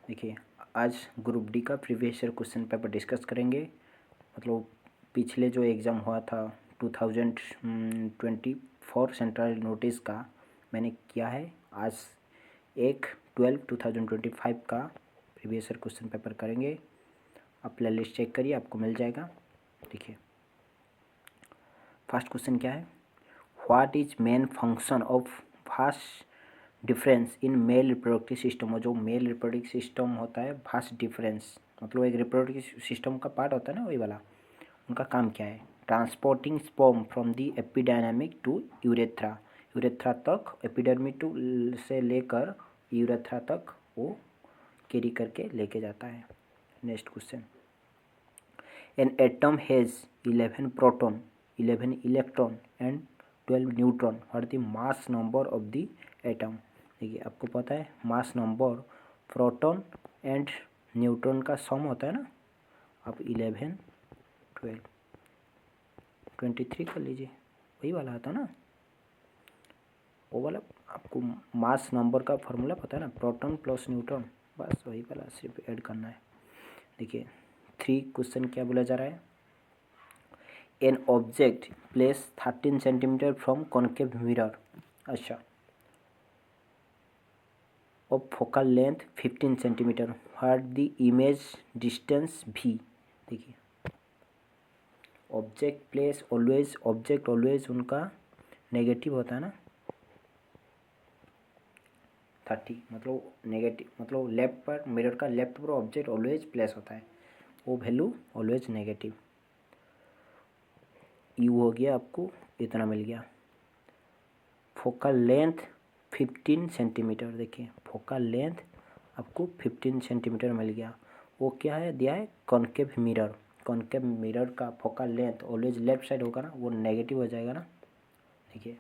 देखिए, आज group D का previous year question paper discuss करेंगे। मतलब पिछले जो एग्ज़ाम हुआ था 2024 सेंट्रल नोटिस का मैंने किया है। आज 1/12/2025 का प्रीवियस ईयर क्वेश्चन पेपर करेंगे। आप प्ले लिस्ट चेक करिए, आपको मिल जाएगा। देखिए, फर्स्ट क्वेश्चन क्या है, what is main function of fast difference in male reproductive system. और जो मेल रिप्रोडक्टिव सिस्टम होता है, फास्ट डिफरेंस मतलब एक रिप्रोडक्टिव सिस्टम का पार्ट होता है ना, वही वाला। उनका काम क्या है, transporting sperm from the epididymis to urethra. Urethra तक, एपिडर्मिक टू से लेकर यूरेथ्रा तक वो कैरी करके लेके जाता है। Next question, an atom has 11 proton, 11 electron and 12 neutron. और the mass number of the atom. देखिए, आपको पता है mass number proton and neutron का सम होता है ना। आप 11, 12, 23 कर लीजिए, वही वाला आता है ना, वो वाला। आपको मास नंबर का फॉर्मूला पता है ना, प्रोटॉन प्लस न्यूट्रॉन, बस वही वाला सिर्फ ऐड करना है। देखिए, 3 क्वेश्चन क्या बोला जा रहा है, an object place 13 centimetre from concave mirror. अच्छा, और focal length 15 centimetre, what the image distance भी। देखिए, ऑब्जेक्ट प्लेस ऑब्जेक्ट ऑलवेज उनका नेगेटिव होता है ना, 30 मतलब नेगेटिव, मतलब लेफ्ट पर, मिरर का लेफ्ट पर ऑब्जेक्ट ऑलवेज प्लेस होता है, वो वैल्यू ऑलवेज नेगेटिव। यू हो गया, आपको इतना मिल गया। Focal length 15 centimetre. देखिए, फोकल लेंथ आपको 15 सेंटीमीटर मिल गया। वो क्या है, दिया है कॉन्केव मिरर। कॉन्केव मिरर का focal length always left side होगा ना, वो नेगेटिव हो जाएगा ना। देखिए,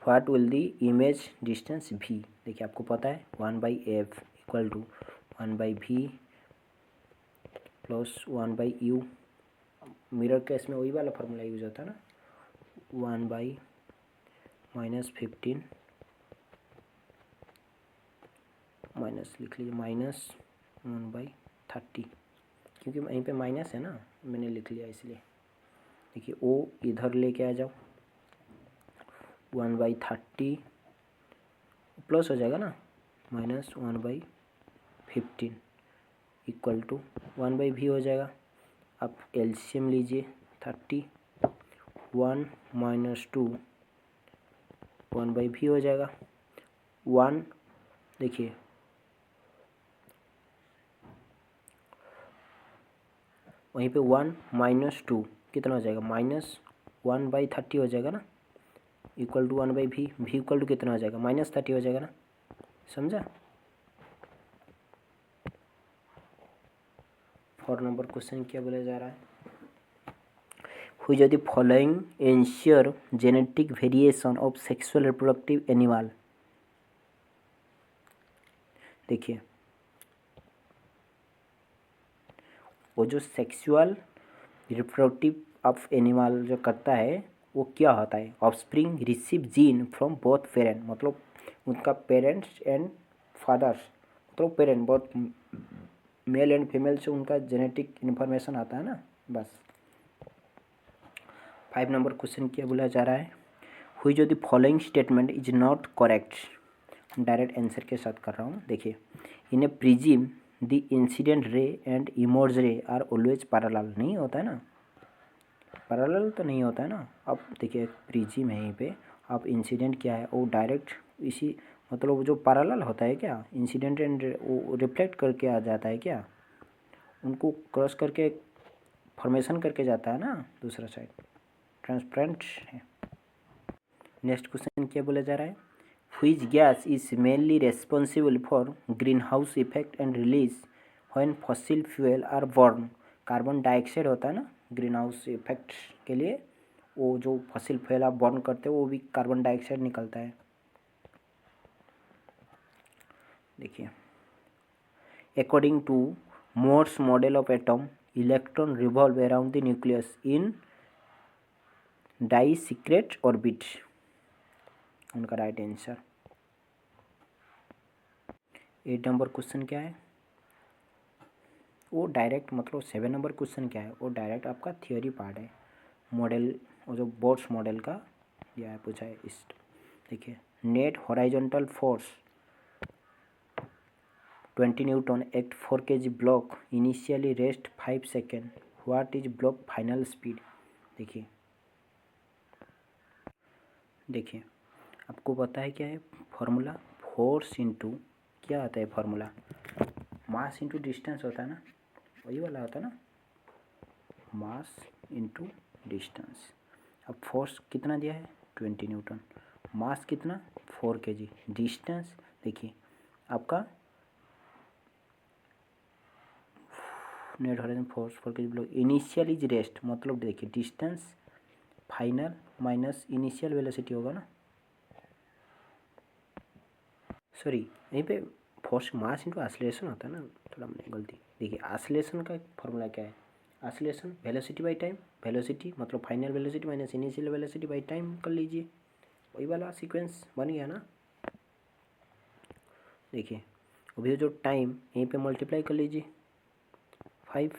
what will the image distance भी। देखिए, आपको पता है 1/f equal to 1/v plus 1/u। Mirror case में वही वाला फार्मूला यूज होता है ना, 1/-15 माइनस लिख लीजिए, -1/30, क्योंकि वहीं पे माइनस है ना, मैंने लिख लिया इसलिए। देखिए, ओ इधर लेके आ जाओ, 1/30 प्लस हो जाएगा ना, -1/15 इक्वल टू 1/v हो जाएगा। आप एलसीएम लीजिए, 30 1 - 2 1/v हो जाएगा। 1 देखिए, वहीं पे 1 - 2 कितना हो जाएगा, -1/30 हो जाएगा ना, equal to 1/v। v equal to कितना हो जाएगा, -30 हो जाएगा ना, समझा। 4 नंबर क्वेश्चन क्या बोला जा रहा है, which of the following ensure genetic variation of sexual reproductive animal. देखिए, वो जो सेक्सुअल रिप्रोडक्टिव ऑफ एनिमल जो करता है, वो क्या होता है, offspring receive gene from both parent. मतलब उनका पेरेंट्स एंड फादर्स, मतलब parent both male and female से उनका जेनेटिक इन्फॉर्मेशन आता है ना, बस। 5 नंबर क्वेश्चन क्या बोला जा रहा है, which of the following statement is not correct. Direct answer के साथ कर रहा हूँ। देखिए, in a prism the incident ray and emerge ray are always parallel. नहीं होता है ना, पैरेलल तो नहीं होता है ना। अब देखिए, प्रिज्म है यहीं पे, अब इंसिडेंट क्या है, वो डायरेक्ट इसी, मतलब वो जो पैरेलल होता है क्या, इंसिडेंट एंड वो रिफ्लेक्ट करके आ जाता है क्या, उनको क्रॉस करके फॉर्मेशन करके जाता है ना दूसरा साइड, ट्रांसपेरेंट है। नेक्स्ट क्वेश्चन क्या बोला जा रहा है, which gas is mainly responsible for greenhouse effect and release when fossil fuel are burn. Carbon dioxide होता है ना ग्रीन हाउस इफेक्ट के लिए, वो जो फॉसिल फ्यूल आप बर्न करते हो वो भी कार्बन डाइऑक्साइड निकलता है। देखिए, according to Bohr's model of atom, electron revolve around the nucleus in discrete orbit. उनका राइट आंसर। 8 नंबर क्वेश्चन क्या है वो डायरेक्ट, मतलब 7 नंबर क्वेश्चन क्या है वो डायरेक्ट आपका थियोरी पार्ट है। मॉडल वो जो बोर्ड्स मॉडल का दिया है, पूछा है इस। देखिए, net horizontal force 20 Newton act 4 kg block initially rest 5 second, what is block final speed. देखिए देखिए आपको पता है क्या है फॉर्मूला, फोर्स इंटू क्या आता है फॉर्मूला, मास इंटू डिस्टेंस होता है ना, वही वाला होता है ना, मास इंटू डिस्टेंस। अब फोर्स कितना दिया है 20 न्यूटन, मास कितना 4 kg, डिस्टेंस देखिए आपका net horizontal force 4 kg block initial is rest, मतलब देखिए distance final minus initial velocity होगा ना, सॉरी यहीं पे फोर्स मास इंटू एक्सीलरेशन होता है ना, थोड़ा मैंने गलती। देखिए एक्सीलरेशन का फॉर्मूला क्या है, acceleration velocity by time, velocity मतलब final velocity minus initial velocity by time कर लीजिए, वही वाला सीक्वेंस बन गया ना। देखिए अभी जो टाइम यहीं पे मल्टीप्लाई कर लीजिए 5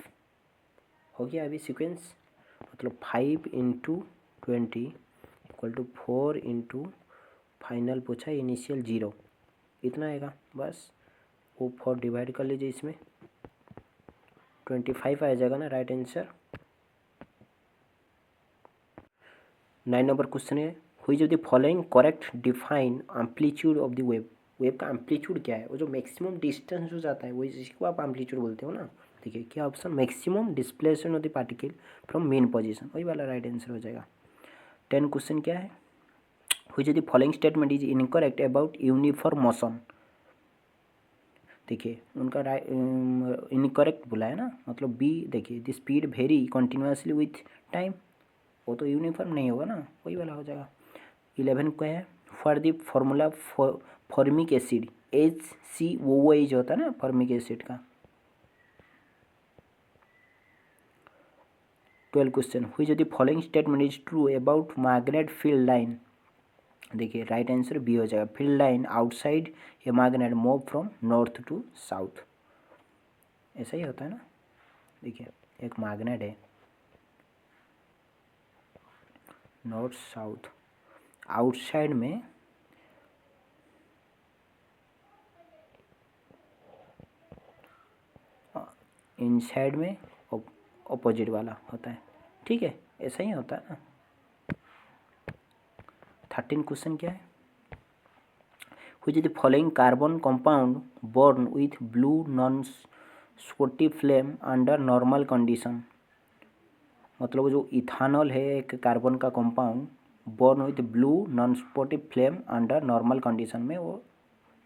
हो गया अभी सीक्वेंस, मतलब 5 into 20 equal to 4 into final पूछा इनिशियल 0, इतना आएगा बस। वो 4 डिवाइड कर लीजिए इसमें 25 आ जाएगा ना राइट आंसर। 9 नंबर क्वेश्चन है, हुई जो the following correct define amplitude of the wave. Wave का एम्पलीट्यूड क्या है, वो जो मैक्सिमम डिस्टेंस जो जाता है वही जिसको आप एम्पलीट्यूड बोलते हो ना। देखिए क्या option, maximum displacement of the particle from main position, वही वाला राइट आंसर हो जाएगा। 10 क्वेश्चन क्या है, हुई जो the following statement is incorrect about uniform motion. देखिए उनका इनकरेक्ट बोला है ना, मतलब बी, देखिए the speed very continuously with time, वो तो यूनिफॉर्म नहीं होगा ना, वही वाला हो जाएगा। 11 क्या है, for the formula formic acid HCOOH होता है ना फॉर्मिक एसिड का। 12 क्वेश्चन, हुई जो the following statement is true about magnet field line. देखिए राइट आंसर बी हो जाएगा, field line outside a magnet move from north to south, ऐसा ही होता है ना। देखिए एक मैग्नेट है नॉर्थ साउथ, आउटसाइड में इनसाइड में ऑपोजिट वाला होता है, ठीक है ऐसा ही होता है ना। 13 क्वेश्चन क्या है, which is the following carbon compound born with blue non-spotty flame under normal condition। मतलब जो इथानॉल है एक कार्बन का compound, burn with blue non spotty flame under normal condition में वो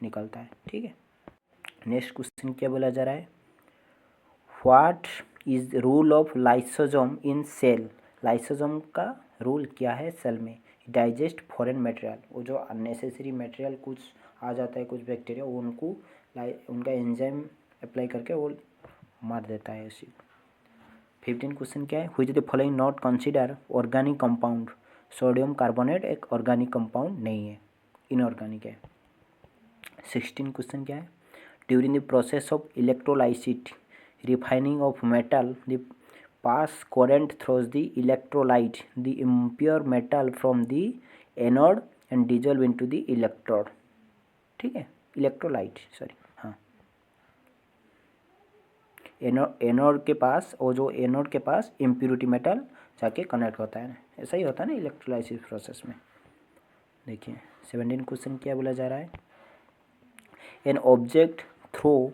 निकलता है, ठीक है। नेक्स्ट क्वेश्चन क्या बोला जा रहा है, what is role of lysosome in cell. Lysosome का रूल क्या है सेल में, डाइजेस्ट फॉरेन मटेरियल, वो जो अननेसेसरी मटेरियल कुछ आ जाता है कुछ बैक्टीरिया, वो उनको उनका एंजाइम अप्लाई करके वो मार देता है उसी। 15 क्वेश्चन क्या है, which the following not consider organic compound. Sodium carbonate एक ऑर्गेनिक कंपाउंड नहीं है, इनऑर्गेनिक है। 16 क्वेश्चन क्या है, during the process of electrolysis refining of metal, the pass current through the electrolyte the impure metal from the anode and dissolve into the electrode, ठीक है electrolyte sorry, हाँ anode के पास, और जो एनोड के पास इम्प्योरिटी मेटल जाके connect होता है ना, ऐसा ही होता है ना इलेक्ट्रोलाइसिस प्रोसेस में। देखिए 17 क्वेश्चन क्या बोला जा रहा है, an object throw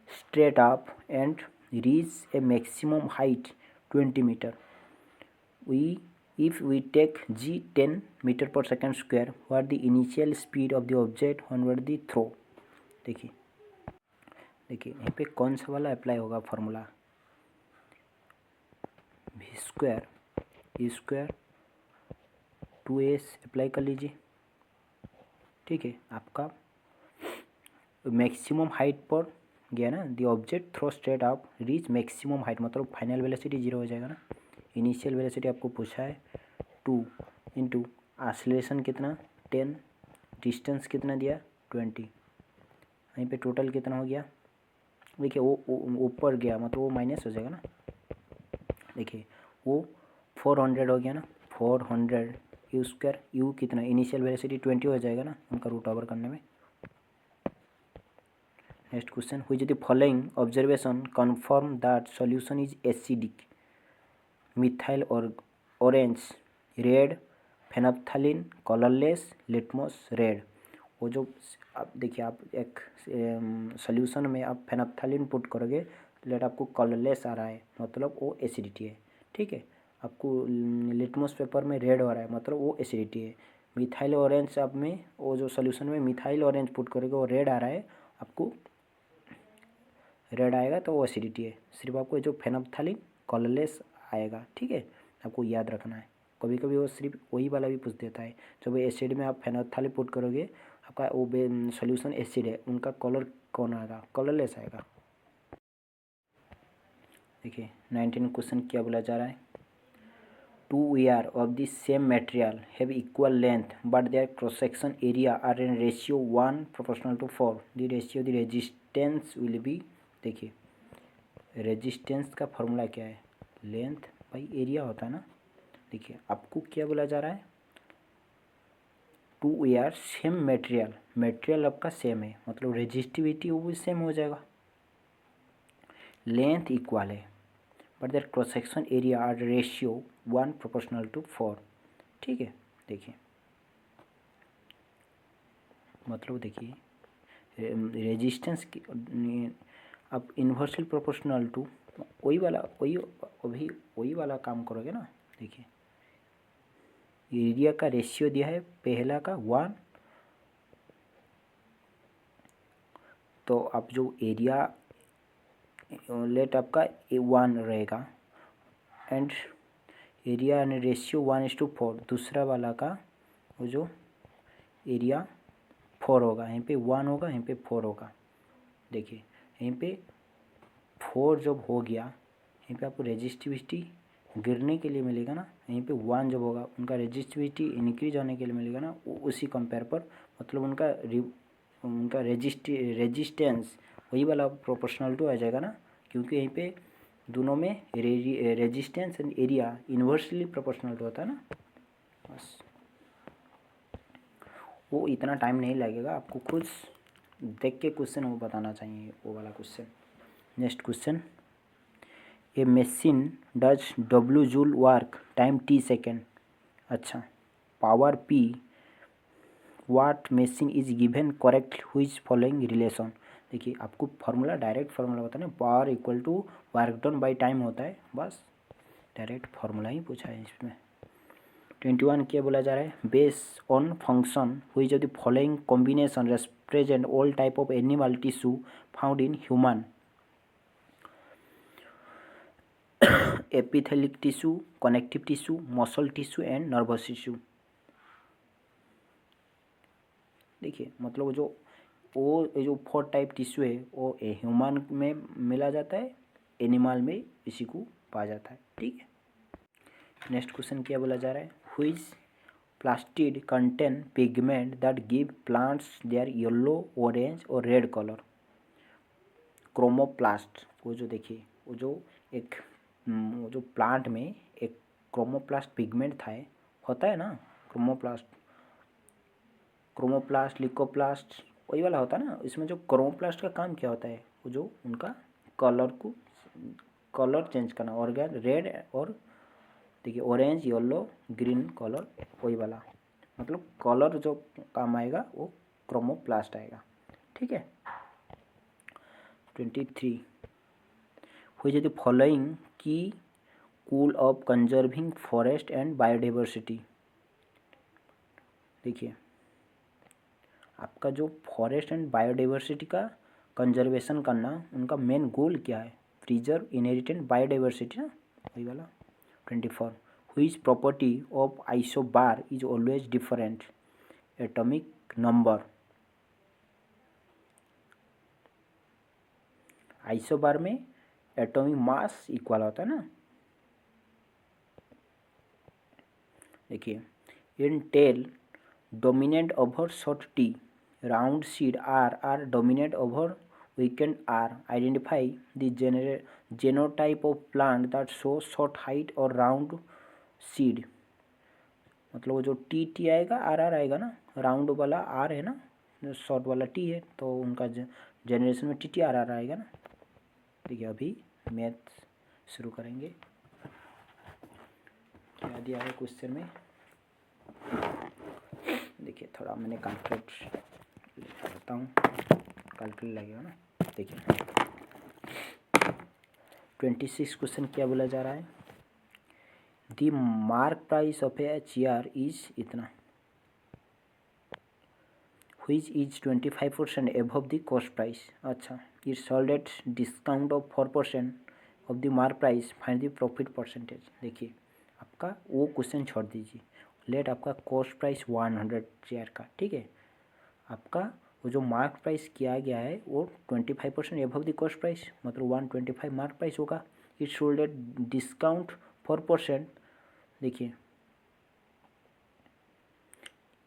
straight up and reach a maximum height 20 meter. If we take g 10 meter per second square, what the initial speed of the object onward the throw। देखिए यहाँ पे कौन सा वाला अप्लाई होगा formula, v square E square 2s apply कर लीजिए, ठीक है। आपका मैक्सिमम हाइट पर गया ना, the object throw straight up reach maximum height, मतलब फाइनल वेलोसिटी 0 हो जाएगा ना। इनिशियल वेलोसिटी आपको पूछा है 2 इंटू एक्सीलरेशन कितना 10, डिस्टेंस कितना दिया 20, यहीं पे टोटल कितना हो गया, देखिए वो ऊपर गया मतलब वो माइनस हो जाएगा ना, देखिए वो 400 हो गया ना, 400 यू स्क्वायर, यू कितना इनिशियल वेलोसिटी 20 हो जाएगा ना उनका रूट ओवर करने में। Next question, which the following observation confirm that solution is acidic, methyl और orange, red, phenolphthalein, colourless, litmus red. वो जो आप देखिए, आप एक सॉल्यूशन में आप फेनोप्थलीन पुट करोगे लेट आपको कलरलेस आ रहा है मतलब वो एसिडिटी है, ठीक है। आपको लिटमस पेपर में रेड हो रहा है मतलब वो एसिडिटी है। मिथाइल ऑरेंज आप में वो जो सॉल्यूशन में मिथाइल ऑरेंज पुट करोगे वो रेड आ रहा है, आपको रेड आएगा तो वो एसिडिटी है। सिर्फ आपको जो फेनोप्थलीन कलरलेस आएगा, ठीक है, आपको याद रखना है। कभी कभी वो सिर्फ वही वाला भी पूछ देता है, जब एसिड में आप फेनोप्थलीन पुट करोगे आपका वो सॉल्यूशन एसिड है, उनका कलर कौन आएगा, कलरलेस आएगा। देखिए 19 क्वेश्चन क्या बोला जा रहा है, two wire of the same material have equal length but their cross section area are in ratio 1 proportional to 4, the ratio the resistance will be. देखिए रेजिस्टेंस का फॉर्मूला क्या है, लेंथ बाई एरिया होता है ना। देखिए आपको क्या बोला जा रहा है, two wire same material, material आपका सेम है मतलब रेजिस्टिविटी वो भी सेम हो जाएगा, लेंथ इक्वल है but their cross section area are ratio 1 proportional to 4, ठीक है। देखिए मतलब देखिए रेजिस्टेंस की आप इन्वर्सली प्रोपोर्शनल टू वही वाला वही अभी वही वाला काम करोगे ना। देखिए एरिया का रेशियो दिया है पहला का 1, तो आप जो एरिया लेट आपका 1 रहेगा एंड एरिया यानी रेशियो 1:4, दूसरा वाला का वो जो एरिया 4 होगा, यहीं पे 1 होगा, यहीं पे 4 होगा। देखिए यहीं पे 4 जब हो गया यहीं पे आपको रेजिस्टिविटी गिरने के लिए मिलेगा ना, यहीं पे 1 जब होगा उनका रेजिस्टिविटी इंक्रीज होने के लिए मिलेगा ना, उसी कंपेयर पर मतलब उनका रेजिस्टेंस वही वाला प्रोपोर्शनल टू आ जाएगा ना, क्योंकि यहीं पे दोनों में resistance and area inversely proportional to होता है ना। बस वो इतना टाइम नहीं लगेगा, आपको खुद देख के क्वेश्चन वो बताना चाहिए वो वाला question. Next question, a machine does W joule work time T second, अच्छा power P, what machine is given correct which following relation. देखिए आपको फार्मूला डायरेक्ट फार्मूला होता है ना, power equal to work done by time होता है, बस direct formula ही पूछा है इसमें। 21 क्या बोला जा रहा है, base on function which of the following combination represent all type of animal tissue found in human, epithelial tissue, connective tissue, muscle tissue and nervous tissue. देखिए मतलब वो जो 4 टाइप टिश्यू है वो ह्यूमन में मिला जाता है, एनिमल में इसी को पाया जाता है, ठीक है। नेक्स्ट क्वेश्चन क्या बोला जा रहा है, which plastid contain pigment that give plants their yellow, orange और रेड कलर। क्रोमोप्लास्ट, वो जो देखिए वो जो एक वो जो प्लांट में एक क्रोमोप्लास्ट पिगमेंट था होता है ना, क्रोमोप्लास्ट लिकोप्लास्ट वही वाला होता है ना। इसमें जो क्रोमोप्लास्ट का काम क्या होता है, वो जो उनका कलर चेंज करना, ऑर्गेन रेड और देखिए ऑरेंज येलो ग्रीन कलर वही वाला, मतलब कलर जो काम आएगा वो क्रोमोप्लास्ट आएगा, ठीक है। 23 व्हिच इज द फॉलोइंग की cool off conserving forest and biodiversity. देखिए आपका जो फॉरेस्ट एंड बायोडाइवर्सिटी का कंजर्वेशन करना उनका मेन गोल क्या है, प्रिजर्व इनहेरिटेंट बायोडाइवर्सिटी ना वही वाला। 24 which property of isobar is always different, atomic number. Isobar में एटॉमिक मास इक्वल होता है ना। देखिए in tall dominant over short T, round seed are dominant over weekend R. Identify the genotype of plant that shows short height or round seed. मतलब वो जो T आएगा are आएगा ना, राउंड वाला आर है ना, शॉर्ट वाला टी है, तो उनका जनरेशन में टी आर आएगा ना। देखिए अभी मैथ शुरू करेंगे। क्या दिया है क्वेश्चन में, देखिए थोड़ा मैंने कैलकुलेट करता हूँ, कैलकुलेट लगेगा ना। देखिए 26 क्वेश्चन क्या बोला जा रहा है, the mark price of a chair is इतना, which is 25% above the cost price. अच्छा, it sold at discount of 4% of the mark price, find the profit percentage। देखिए आपका वो क्वेश्चन छोड़ दीजिए, लेट आपका कॉस्ट प्राइस 100 चेयर का, ठीक है। आपका वो जो मार्क प्राइस किया गया है वो 25% एबव द कॉस्ट प्राइस, मतलब 125 मार्क प्राइस होगा। इट सोल्ड एट डिस्काउंट 4%, देखिए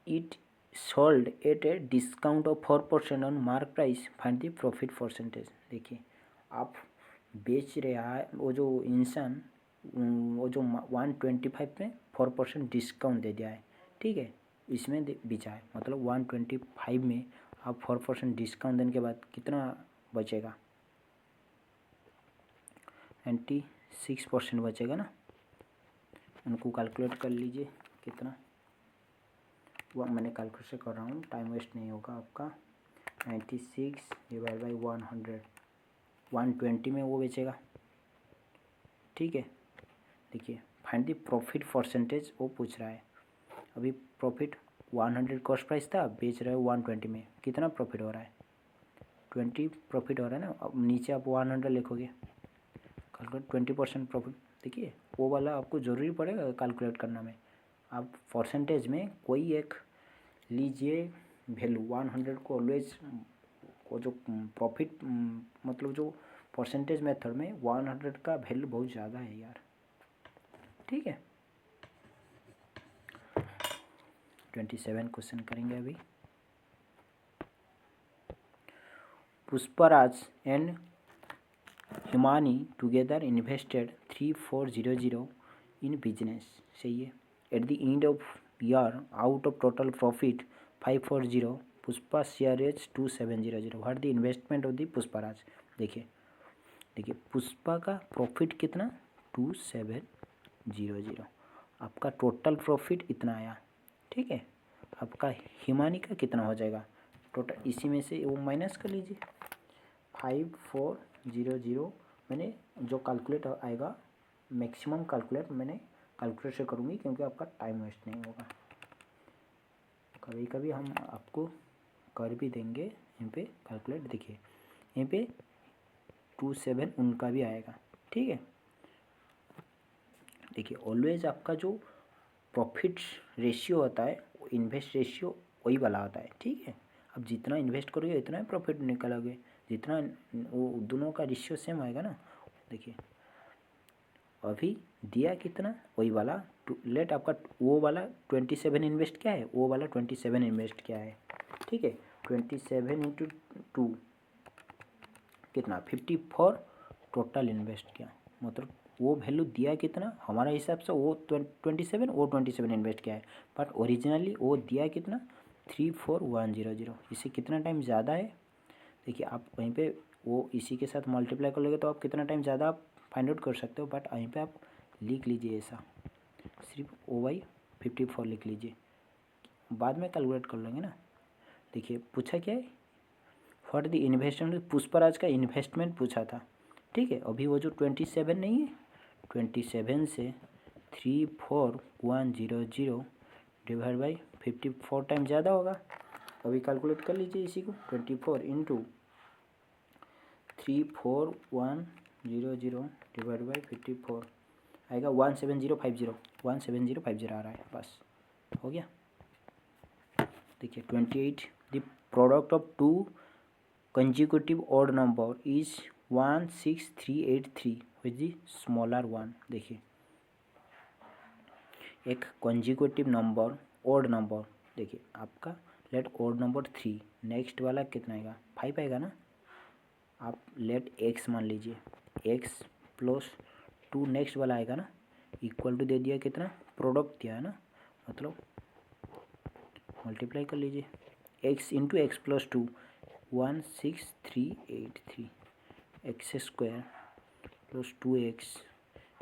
it sold at a discount of 4% on mark price, find the profit percentage. देखिए आप बेच रहा है वो जो इंसान, वो जो 125 में 4% डिस्काउंट दे दिया है, ठीक है, इसमें बेचा है, मतलब 125 में आप 4% डिस्काउंट देने के बाद कितना बचेगा, 96% बचेगा ना। उनको कैलकुलेट कर लीजिए कितना, वो मैंने कैलकुलेशन कर रहा हूँ, टाइम वेस्ट नहीं होगा आपका। 96 डिवाइड बाई 100, 120 में वो बेचेगा, ठीक है। देखिए फाइंड द प्रॉफिट परसेंटेज वो पूछ रहा है। अभी प्रॉफिट 100 कॉस्ट प्राइस था, बेच रहे हो 120 में, कितना प्रॉफिट हो रहा है, 20 प्रॉफिट हो रहा है ना। अब नीचे आप 100 लिखोगे, कैलकुलेट 20% प्रॉफिट। देखिए वो वाला आपको ज़रूरी पड़ेगा कैलकुलेट करना में। आप परसेंटेज में कोई एक लीजिए वैल्यू, 100 को ऑलवेज वो जो प्रॉफिट मतलब जो परसेंटेज मेथड में 100 का वैल्यू बहुत ज़्यादा है यार, ठीक है। 27 क्वेश्चन करेंगे अभी। Pushpraj and Himani together invested 3400 in business, सही है। At the end of year out of total profit 540, Pushpa share is 2700। What the investment of the Pushpraj. देखिए पुष्पा का प्रॉफिट कितना 2700, आपका टोटल प्रॉफिट इतना आया, ठीक है। आपका हिमानी का कितना हो जाएगा टोटल, इसी में से वो माइनस कर लीजिए 5400। मैंने जो कैलकुलेट आएगा मैक्सिमम कैलकुलेट मैंने कैलकुलेट से करूँगी, क्योंकि आपका टाइम वेस्ट नहीं होगा। कभी कभी हम आपको कर भी देंगे यहाँ पे कैलकुलेट। देखिए यहाँ पे 27 उनका भी आएगा, ठीक है। देखिए ऑलवेज आपका जो प्रॉफिट रेशियो होता है वो इन्वेस्ट रेशियो वही वाला होता है, ठीक है। अब जितना इन्वेस्ट करोगे उतना ही प्रॉफिट निकलोगे, जितना वो दोनों का रेशियो सेम आएगा ना। देखिए अभी दिया कितना वही वाला, लेट आपका वो वाला 27 इन्वेस्ट क्या है, वो वाला 27 इन्वेस्ट क्या है, ठीक है। 27 इंटू 2 कितना 54 टोटल इन्वेस्ट किया, मतलब वो वैल्यू दिया कितना हमारा हिसाब से, वो 27 वो 27 इन्वेस्ट किया है, बट ओरिजिनली वो दिया कितना 34100। इससे कितना टाइम ज़्यादा है, देखिए आप वहीं पे वो इसी के साथ मल्टीप्लाई कर लोगे तो आप कितना टाइम ज़्यादा आप फाइंड आउट कर सकते हो, बट वहीं पे आप लिख लीजिए ऐसा, सिर्फ O/54 लिख लीजिए, बाद में कैलकुलेट कर लेंगे ना। देखिए पूछा क्या है, फॉर द इन्वेस्टमेंट, पुष्पराज का इन्वेस्टमेंट पूछा था, ठीक है। अभी वो जो 27 नहीं है, 27 से 34100 डिवाइड बाई 54 टाइम ज़्यादा होगा। अभी कैलकुलेट कर लीजिए इसी को, 24 इंटू 34100 डिवाइड बाई 54 आएगा 17050, 17050 आ रहा है, बस हो गया। देखिए 28, the product of to consecutive odd number is 16383, which the smaller one. देखिए एक कंजिक्यूटिव नंबर ऑड नंबर, देखिए आपका लेट ऑड नंबर 3, नेक्स्ट वाला कितना आएगा 5 आएगा ना। आप लेट x मान लीजिए, x प्लस 2 नेक्स्ट वाला आएगा ना, इक्वल टू दे दिया कितना, प्रोडक्ट दिया है ना, मतलब मल्टीप्लाई कर लीजिए, x into x plus 2 16383 x square plus 2x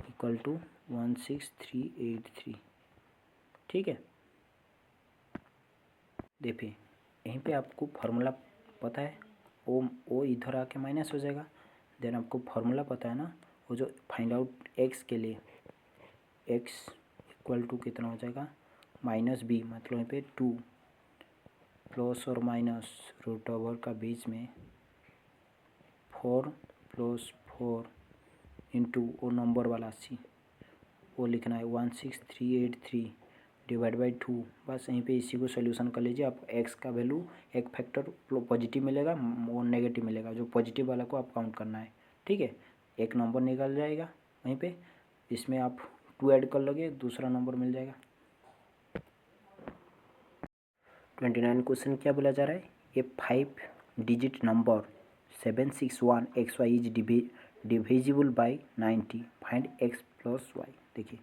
equal to 16383। ठीक है, देखिए यहीं पे आपको फार्मूला पता है, ओ इधर आके माइनस हो जाएगा। देन आपको फार्मूला पता है ना, वो जो फाइंड आउट x के लिए, x इक्वल टू कितना हो जाएगा -b, मतलब यहाँ पे 2 प्लस और माइनस रूट ओवर का बीच में 4 प्लस 4 इंटू वो नंबर वाला c, वो लिखना है 16383 डिवाइड बाई 2। बस यहीं पे इसी को सोल्यूशन कर लीजिए। आप x का वैल्यू एक फैक्टर पॉजिटिव मिलेगा, वो नेगेटिव मिलेगा, जो पॉजिटिव वाला को आप काउंट करना है। ठीक है, एक नंबर निकल जाएगा वहीं पे, इसमें आप 2 ऐड कर लोगे, दूसरा नंबर मिल जाएगा। 29 क्वेश्चन क्या बोला जा रहा है, a 5 digit number 761xy is divisible by 90, find x plus y. देखिए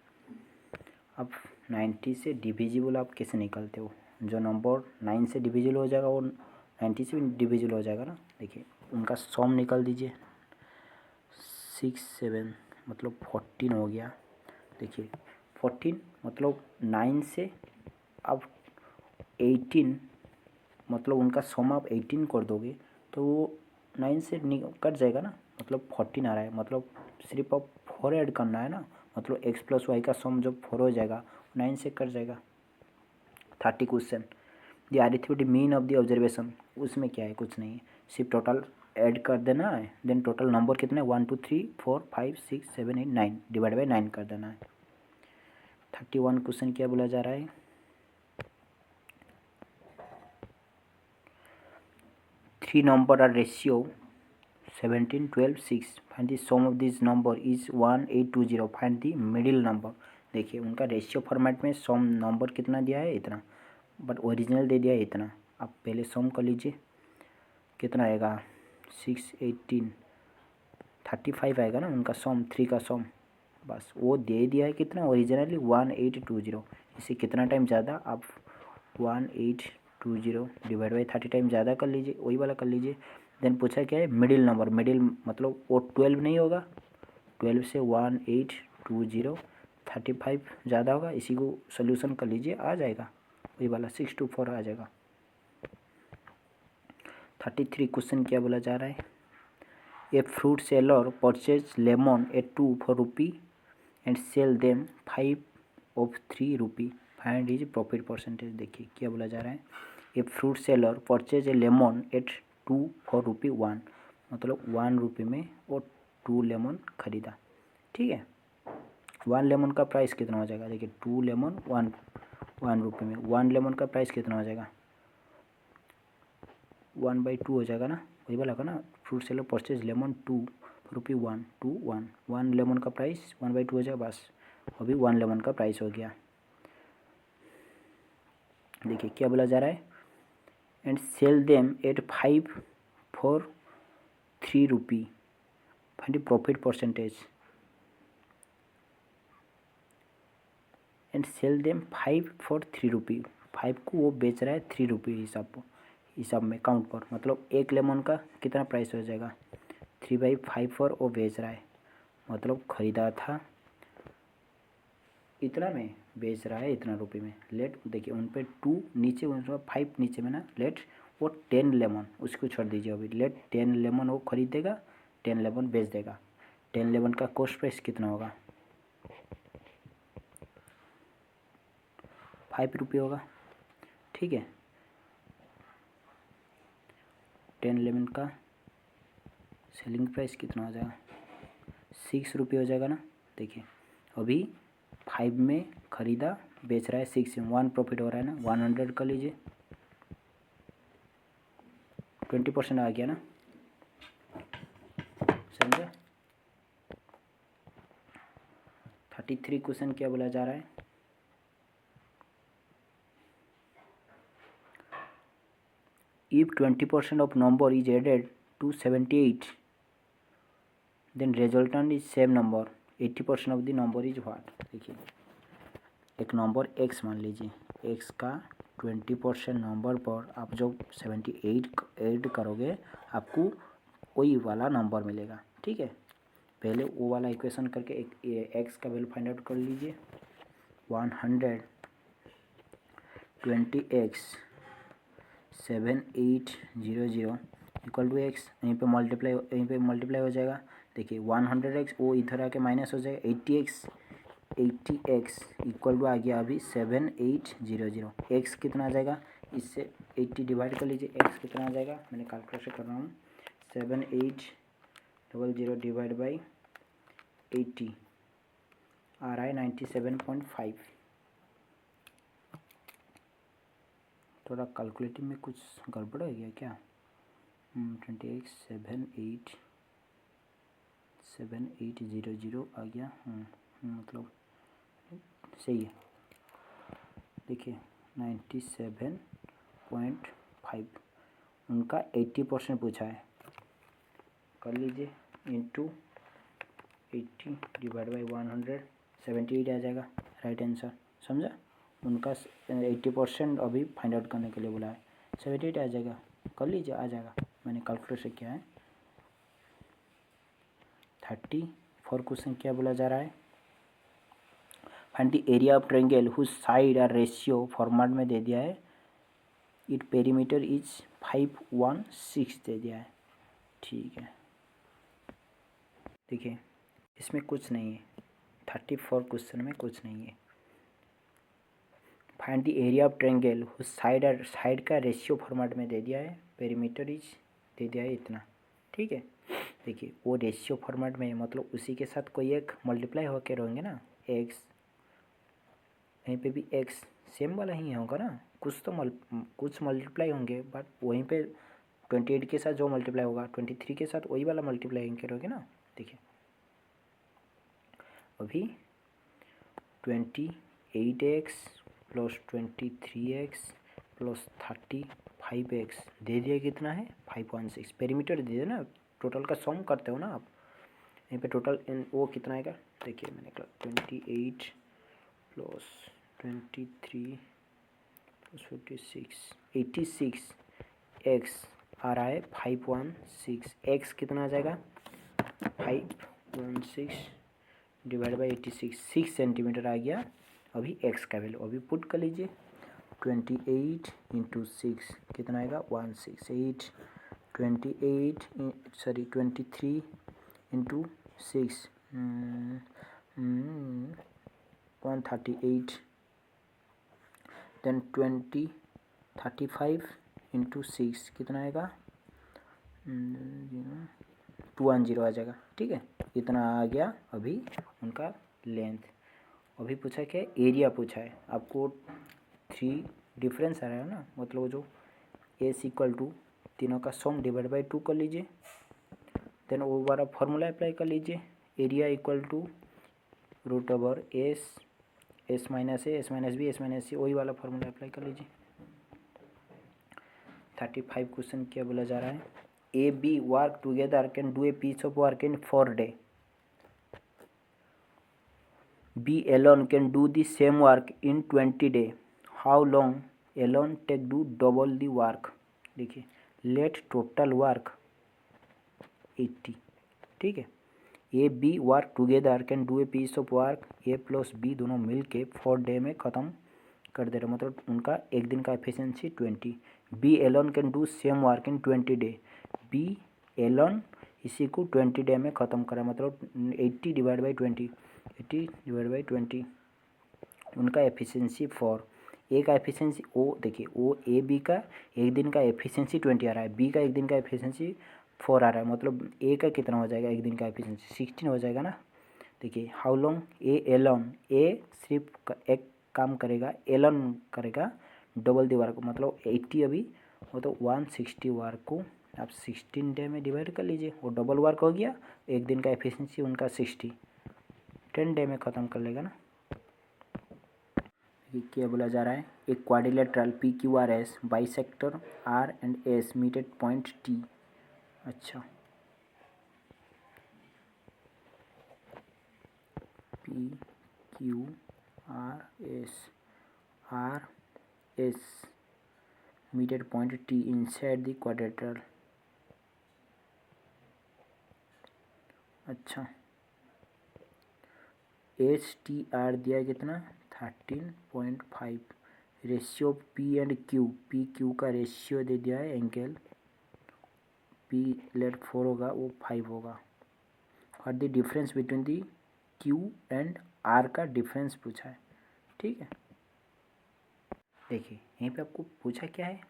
अब 90 से डिविजिबल आप कैसे निकालते हो, जो नंबर 9 से डिविजिबल हो जाएगा वो 90 से भी डिविजिबल हो जाएगा ना। देखिए उनका सम निकाल दीजिए, 6 7 मतलब 14 हो गया। देखिए 14 मतलब 9 से अब 18, मतलब उनका सम आप 18 कर दोगे तो वो 9 से कट जाएगा ना, मतलब 14 आ रहा है, मतलब सिर्फ आप 4 ऐड करना है ना, मतलब x प्लस वाई का सम जब 4 हो जाएगा 9 से कट जाएगा। 30 question, the arithmetic mean of the observation, उसमें क्या है, कुछ नहीं है, सिर्फ टोटल ऐड कर देना है। देन टोटल नंबर कितने 1 2 3 4 5 6 7 8 9 डिवाइड बाई 9 कर देना है। 31 क्वेश्चन क्या बोला जा रहा है, 3 number are ratio 17 12 6, find the sum of this number is 1820, find the middle number। देखिए उनका रेशियो फॉर्मेट में सम नंबर कितना दिया है, इतना, बट ओरिजिनल दे दिया है इतना। आप पहले सम कर लीजिए, कितना आएगा 6 18 35 आएगा ना उनका सम, 3 का सम, बस वो दे दिया है कितना ओरिजिनली 1820। इसे कितना टाइम ज़्यादा, आप 1820 डिवाइड बाई 30 टाइम ज़्यादा कर लीजिए, वही वाला कर लीजिए। देन पूछा क्या है मिडिल नंबर, मिडिल मतलब वो 12 नहीं होगा, 12 से 1820 35 ज़्यादा होगा, इसी को सोल्यूशन कर लीजिए, आ जाएगा वही वाला 624 आ जाएगा। 33 क्वेश्चन क्या बोला जा रहा है, a fruit seller purchase lemon a 2 for rupee and sell them 5 of 3 rupee, find is profit percentage. देखिए क्या बोला जा रहा है, a fruit seller purchase a lemon at 2 for rupee 1, मतलब 1 रुपये में वो 2 लेमन खरीदा। ठीक है, 1 लेमन का प्राइस कितना हो जाएगा, देखिए 2 लेमन 1 रुपये में 1 लेमन का प्राइस कितना हो जाएगा 1/2 हो जाएगा ना, वही वाला का ना, फ्रूट सेलर परचेज लेमन 2 रुपी 1 2 1, 1 लेमन का प्राइस 1/2 हो जाएगा, बस अभी 1 लेमन का प्राइस हो गया। देखिए क्या बोला जा रहा है, and sell them at 5 for 3 rupee, find profit percentage. And sell them 5 for 3 रुपी, 5 को वो बेच रहा है 3 रुपी हिसाब में काउंट पर, मतलब 1 लेमन का कितना प्राइस हो जाएगा 3/5 पर वो बेच रहा है, मतलब खरीदा था इतना में, बेच रहा है इतना रुपये में। लेट देखिए उन पे 2 नीचे, उन पर 5 नीचे में ना, लेट वो 10 लेमन उसको छोड़ दीजिए अभी, लेट 10 लेमन वो खरीदेगा, 10 लेमन बेच देगा। 10 लेमन का कॉस्ट प्राइस कितना होगा 5 रुपये होगा। ठीक है, 10 लेमन का सेलिंग प्राइस कितना हो जाएगा 6 रुपये हो जाएगा ना। देखिए अभी 5 में खरीदा, बेच रहा है 6 में, 1 प्रॉफिट हो रहा है ना, 100 कर लीजिए, 20% आ गया ना, समझा। 33 क्वेश्चन क्या बोला जा रहा है, if 20% of number is added to 78, then resultant is same number, 80% of the number is what? देखिए एक नंबर x मान लीजिए, x का 20% नंबर पर आप जो 78 ऐड करोगे आपको वही वाला नंबर मिलेगा। ठीक है, पहले वो वाला इक्वेशन करके एक x का वैल्यू फाइंड आउट कर लीजिए। 120x 7800 इक्वल टू x, यहीं पे मल्टीप्लाई हो जाएगा। देखिए 100x वो इधर आके माइनस हो जाएगा, 80x इक्वल टू आ गया अभी 7800। x कितना आ जाएगा, इससे 80 डिवाइड कर लीजिए, x कितना आ जाएगा, मैंने कैलकुलेशन कर रहा हूँ, 7800 डिवाइड बाई 80 आ रहा है 97.5। थोड़ा कैलकुलेटिंग में कुछ गड़बड़ हो गया क्या? 28 7800 आ गया, मतलब सही है। देखिए 97.5, उनका 80% पूछा है, कर लीजिए इंटू 80 डिवाइड बाई 100, 78 आ जाएगा राइट आंसर। समझा? उनका 80% अभी फाइंड आउट करने के लिए बोला है, 78 आ जाएगा, कर लीजिए, आ जाएगा, मैंने कैलकुलेशन किया है। 34 क्वेश्चन क्या बोला जा रहा है, find the area of triangle whose side और रेशियो फॉर्मेट में दे दिया है, इट पेरीमीटर इज 516 दे दिया है। ठीक है, देखिए इसमें कुछ नहीं है, 34 क्वेश्चन में कुछ नहीं है। Find the area of triangle whose side का रेशियो फॉर्मेट में दे दिया है, पेरीमीटर इज दे दिया है इतना। ठीक है, देखिए वो रेशियो फॉर्मेट में मतलब उसी के साथ कोई एक मल्टीप्लाई होकर रहेंगे ना, एक्स, यहीं पे भी एक्स सेम वाला ही होगा ना, कुछ मल्टीप्लाई होंगे, बट वहीं पे 28 के साथ जो मल्टीप्लाई होगा 23 के साथ वही वाला मल्टीप्लाई करोगे ना। देखिए अभी 28x plus 23x plus 35x दे दिया, कितना है 516, पेरीमीटर दे दिया ना, टोटल का सम करते हो ना आप, यहीं पे टोटल वो कितना आएगा, देखिए मैंने कहा 28 प्लस 23 प्लस 46 86 x आ रहा है 516, x कितना आ जाएगा 516 डिवाइड बाई 86, 6 सेंटीमीटर आ गया अभी x का वैल्यू। अभी पुट कर लीजिए 28 इंटू 6 कितना आएगा 168, 23 इंटू 6 138, देन 35 इंटू 6 कितना आएगा 210 आ जाएगा। ठीक है, इतना आ गया अभी उनका लेंथ। अभी पूछा क्या, एरिया पूछा है, आपको 3 डिफरेंस आ रहा है ना, मतलब जो एस इक्वल टू तीनों का सम डिवाइड बाई 2 कर लीजिए, देन वो वाला फॉर्मूला अप्लाई कर लीजिए, area equal to root over S minus A, S minus B, S minus C, वही वाला फॉर्मूला अप्लाई कर लीजिए। 35 क्वेश्चन क्या बोला जा रहा है, A B work together can do a piece of work in 4 day, B alone can do the same work in 20 day, how long alone take do double the work। देखिए let total work 80। ठीक है, A B work together can do a piece of work, A plus B दोनों मिल के 4 day में ख़त्म कर दे रहे, मतलब उनका एक दिन का efficiency 20। B alone can do same work in 20 day, B alone इसी को 20 day में ख़त्म करा, मतलब 80 डिवाइड बाई 20, 80 डिवाइड बाई 20 उनका एफिशिएंसी 4। ए का एफिशिएंसी ओ, देखिए ओ ए बी का एक दिन का एफिशिएंसी 20 आ रहा है, बी का एक दिन का एफिशिएंसी 4 आ रहा है, मतलब ए का कितना हो जाएगा एक दिन का एफिशिएंसी 16 हो जाएगा ना। देखिए हाउ लॉन्ग ए एलोन, ए सिर्फ एक काम करेगा, एलोन करेगा डबल दी वर्क, मतलब 80 अभी वो तो 160 वर्क को आप 16 डे में डिवाइड कर लीजिए, वो डबल वर्क हो गया, एक दिन का एफिशिएंसी उनका 60, 10 डे में ख़त्म कर लेगा ना। ये क्या बोला जा रहा है, एक quadrilateral P Q R S bisector R and S meet at point T. अच्छा, P Q R S meet at point T inside the quadrilateral. अच्छा, एच टी आर दिया कितना 13.5। Ratio P and Q, P Q का ratio दे दिया है angle, P late 4 होगा वो 5 होगा। और the difference between the Q and R का डिफरेंस पूछा है। ठीक है, देखिए यहीं पे आपको पूछा क्या है,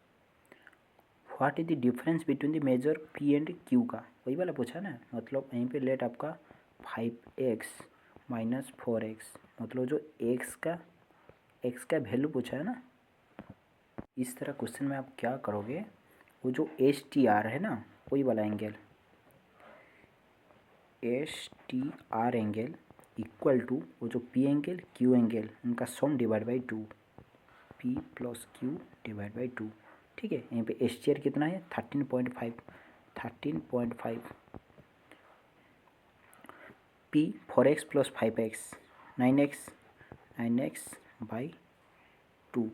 what is the difference between the major P and Q का, वही वाला पूछा ना। मतलब यहीं पे लेट आपका 5x माइनस 4x, मतलब जो x का वैल्यू पूछा है ना। इस तरह क्वेश्चन में आप क्या करोगे, वो जो एच टी आर है ना, वही वाला angle H T R angle equal to वो जो पी एंगल क्यू एंगल, उनका sum divide by 2, P plus Q divide by 2। ठीक है, यहाँ पे एच टी आर कितना है 13.5 P 4x plus 5x 9x by 2।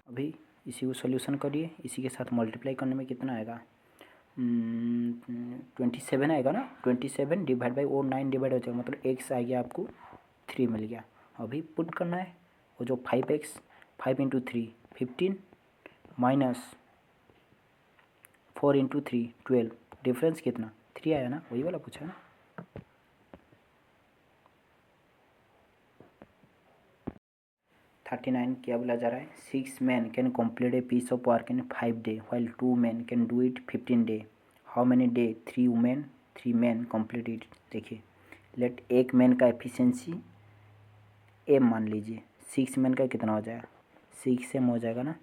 अभी इसी को सोल्यूशन करिए, इसी के साथ मल्टीप्लाई करने में कितना आएगा 27 आएगा ना। 27 डिवाइड बाई और 9 डिवाइड हो जाएगा, मतलब x आ गया आपको 3 मिल गया। अभी पुट करना है वो जो 5x 5 into 3 15 minus 4 into 3 12, difference कितना 3 आया ना, वही वाला पूछा है ना। थर्टी 39 क्या बोला जा रहा है, 6 men can complete a piece of work in 5 days while 2 men can do it 15 days। How many day 3 men complete it. देखिए लेट एक मैन का एफिशिएंसी एम मान लीजिए, 6 मैन का कितना हो जाएगा 6 एम हो जाएगा ना।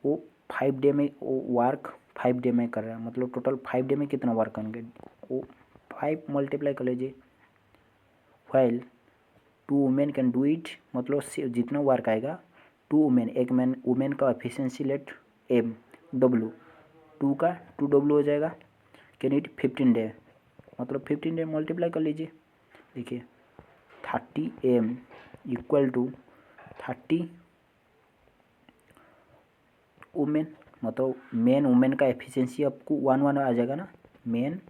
वो 5 डे में वो वर्क 5 डे में कर रहा है, मतलब टोटल 5 डे में कितना वर्क करेंगे, वो 5 मल्टीप्लाई कर लीजिए। While 2 women can do it, मतलब जितना वर्क आएगा 2 वुमेन, एक मैन वुमेन का एफिशिएंसी लेट एम डब्लू, 2 का 2W हो जाएगा, कैन इट 15 डे, मतलब 15 डे मल्टीप्लाई कर लीजिए। देखिए 30 m इक्वल टू 30 वुमेन, मतलब मेन वुमेन का एफिशिएंसी आपको 1 आ जाएगा ना, मेन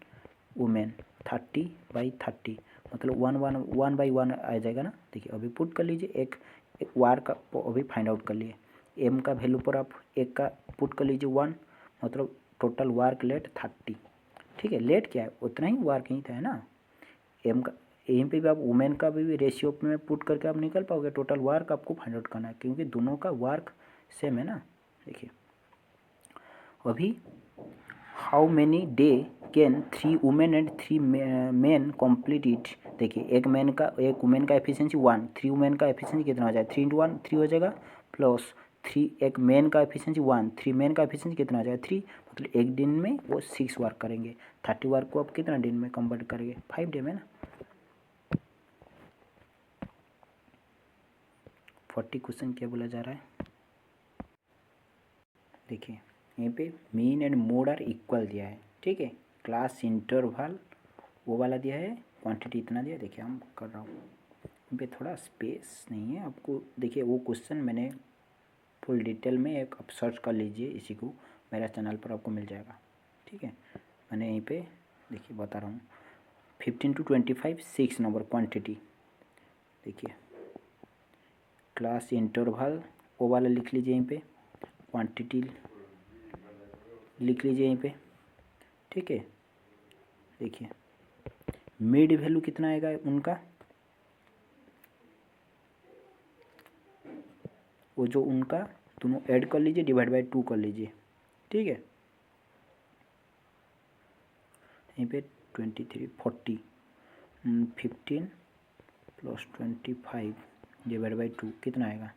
वुमेन 30/30, मतलब 1/1 आ जाएगा ना। देखिए अभी पुट कर लीजिए, एक वार का अभी फाइंड आउट कर लिए, एम का वैल्यू पर आप एक का पुट कर लीजिए 1, मतलब टोटल वार्क लेट 30। ठीक है, लेट क्या है उतना ही वार्क ही था है ना। एम का यहीं पे भी आप वुमेन का भी रेशियो में पुट करके आप निकल पाओगे, टोटल वार्क आपको फाइंड आउट करना है क्योंकि दोनों का वार्क सेम है ना। देखिए अभी how many day can 3 women and 3 main complete it. देखिए एक वुमेन का एफिशिएंसी 1, 3 वुमेन का एफिशिएंसी कितना हो जाएगा 3 इंटू 1 3 हो जाएगा, प्लस 3 एक मेन का एफिशिएंसी 1, 3 मेन का एफिशिएंसी कितना हो जाएगा 3, मतलब एक दिन में वो 6 वर्क करेंगे। 30 वर्क को आप कितना दिन में कन्वर्ट करेंगे 5 डे में ना। 40 क्वेश्चन क्या बोला जा रहा है, देखिए यहाँ पे mean and mode are equal दिया है। ठीक है, क्लास इंटरवल वो वाला दिया है, क्वांटिटी इतना दिया। देखिए हम कर रहा हूँ यहाँ पे थोड़ा स्पेस नहीं है आपको। देखिए वो क्वेश्चन मैंने फुल डिटेल में एक आप सर्च कर लीजिए, इसी को मेरा चैनल पर आपको मिल जाएगा। ठीक है, मैंने यहीं पे देखिए बता रहा हूँ 15 to 25 6 नंबर क्वांटिटी। देखिए क्लास इंटरवल वो वाला लिख लीजिए, यहीं पे क्वांटिटी लिख लीजिए यहीं पे। ठीक है, देखिए मिड वैल्यू कितना आएगा उनका, वो जो उनका दोनों ऐड कर लीजिए, डिवाइड बाई 2 कर लीजिए। ठीक है, यहीं पे 23 40 15 प्लस 25 डिवाइड बाई 2 कितना आएगा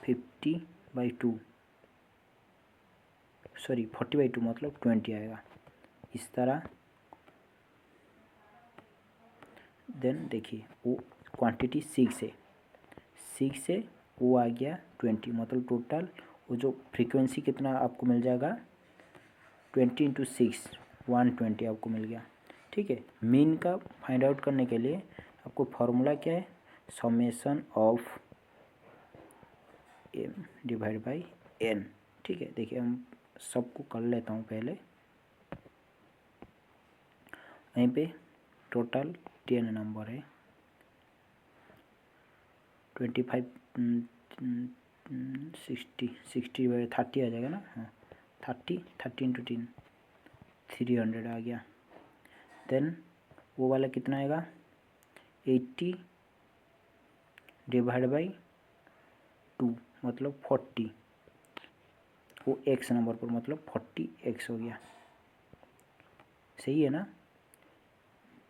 50/2, सॉरी 40/2 मतलब 20 आएगा। इस तरह देन देखिए वो क्वांटिटी 6 है वो आ गया 20, मतलब टोटल वो जो फ्रीक्वेंसी कितना आपको मिल जाएगा 20 इंटू 6 120 आपको मिल गया। ठीक है, मीन का फाइंड आउट करने के लिए आपको फार्मूला क्या है, summation of m divide by n। ठीक है, देखिए हम सबको कर लेता हूँ पहले। यहीं पे टोटल 10 नंबर है, 25 60 बाई 30 आ जाएगा ना। हाँ 30 इंटू 10 300 आ गया। देन वो वाला कितना आएगा 80 डिवाइड बाई 2 मतलब 40, वो x नंबर पर मतलब 40x हो गया। सही है ना,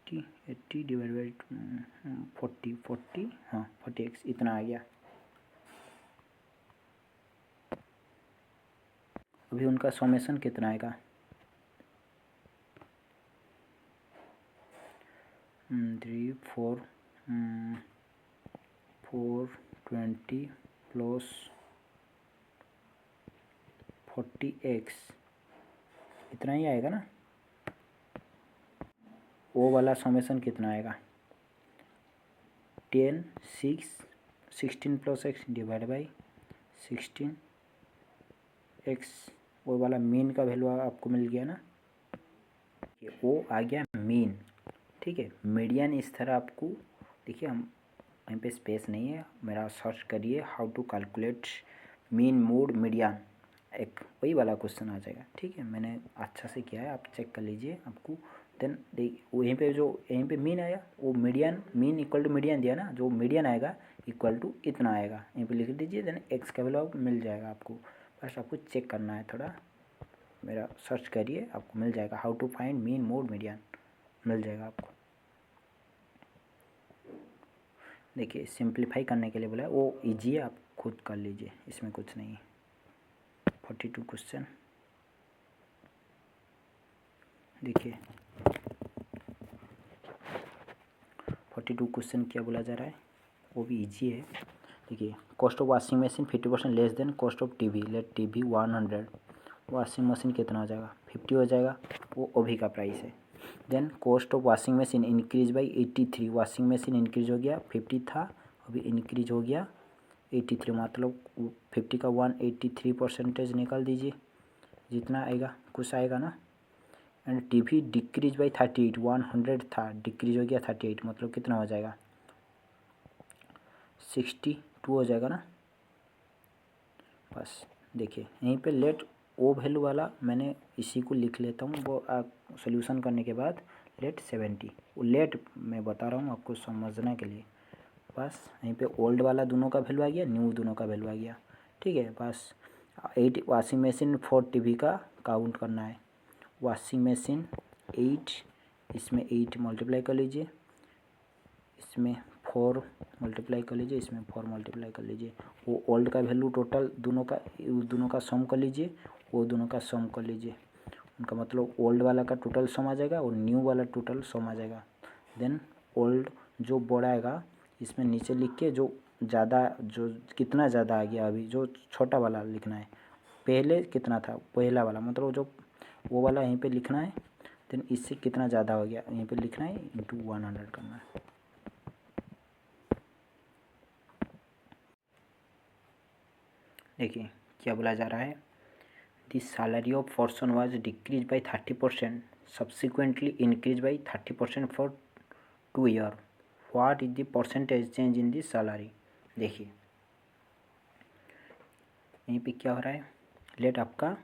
80 डिवाइड बाई 40 हाँ 40x इतना आ गया। अभी उनका समेशन कितना आएगा 420 प्लस 40x इतना ही आएगा ना। वो वाला समेशन कितना आएगा 16 plus x divide by 16x, वो वाला मीन का वैल्यू आपको मिल गया ना, वो आ गया मीन। ठीक है, मीडियन इस तरह आपको देखिए, हम वहीं पे स्पेस नहीं है, मेरा सर्च करिए how to calculate mean mode median, एक वही वाला क्वेश्चन आ जाएगा। ठीक है, मैंने अच्छा से किया है, आप चेक कर लीजिए आपको। देन यहीं पे जो यहीं पे मीन आया वो median, mean equal to median दिया ना, जो मीडियन आएगा इक्वल टू इतना आएगा, यहीं पे लिख दीजिए। देन एक्स का वैल्यू मिल जाएगा आपको, बस आपको चेक करना है थोड़ा, मेरा सर्च करिए आपको मिल जाएगा, how to find mean mode median मिल जाएगा आपको। देखिए सिंप्लीफाई करने के लिए बोला है, वो इजी है, आप खुद कर लीजिए, इसमें कुछ नहीं है। 42 क्वेश्चन देखिए, 42 क्वेश्चन क्या बोला जा रहा है, वो भी इजी है। देखिए cost of washing machine 50% less than cost of TV, let TV 100, washing machine कितना हो जाएगा 50 हो जाएगा, वो अभी का प्राइस है। Then cost of washing machine increase by 83, washing machine increase हो गया, 50 था अभी इंक्रीज हो गया 83, मतलब 50 का 183% निकाल दीजिए, जितना आएगा कुछ आएगा ना। एंड टीवी डिक्रीज बाई 38, 100 था डिक्रीज हो गया 38, मतलब कितना हो जाएगा 62 हो जाएगा ना। बस देखिए यहीं पे लेट ओ वैल्यू वाला मैंने इसी को लिख लेता हूँ, वो सोल्यूशन करने के बाद लेट 70, वो लेट मैं बता रहा हूँ आपको समझने के लिए। बस यहीं पे ओल्ड वाला दोनों का वैल्यू आ गया, न्यू दोनों का वैल्यू आ गया। ठीक है, बस 8 वॉशिंग मशीन 4 टीवी का काउंट करना है। वॉशिंग मशीन 8, इसमें 8 मल्टीप्लाई कर लीजिए, इसमें 4 मल्टीप्लाई कर लीजिए, इसमें 4 मल्टीप्लाई कर लीजिए। वो ओल्ड का वैल्यू टोटल दोनों का सम कर लीजिए, वो दोनों का सम कर लीजिए, उनका मतलब ओल्ड वाला का टोटल सम आ जाएगा और न्यू वाला टोटल सम आ जाएगा। देन ओल्ड जो बड़ा आएगा इसमें नीचे लिख के जो ज़्यादा, जो कितना ज़्यादा आ गया अभी जो छोटा वाला लिखना है, पहले कितना था पहला वाला, मतलब जो वो वाला यहीं पे लिखना है। देन इससे कितना ज़्यादा हो गया यहीं पे लिखना है, इंटू 100 करना है। देखिए क्या बोला जा रहा है, the salary of person was decrease by 30%, subsequently increase by 30% for 2 year, what is the percentage change in the salary. देखिए यहीं पे क्या हो रहा है, लेट आपका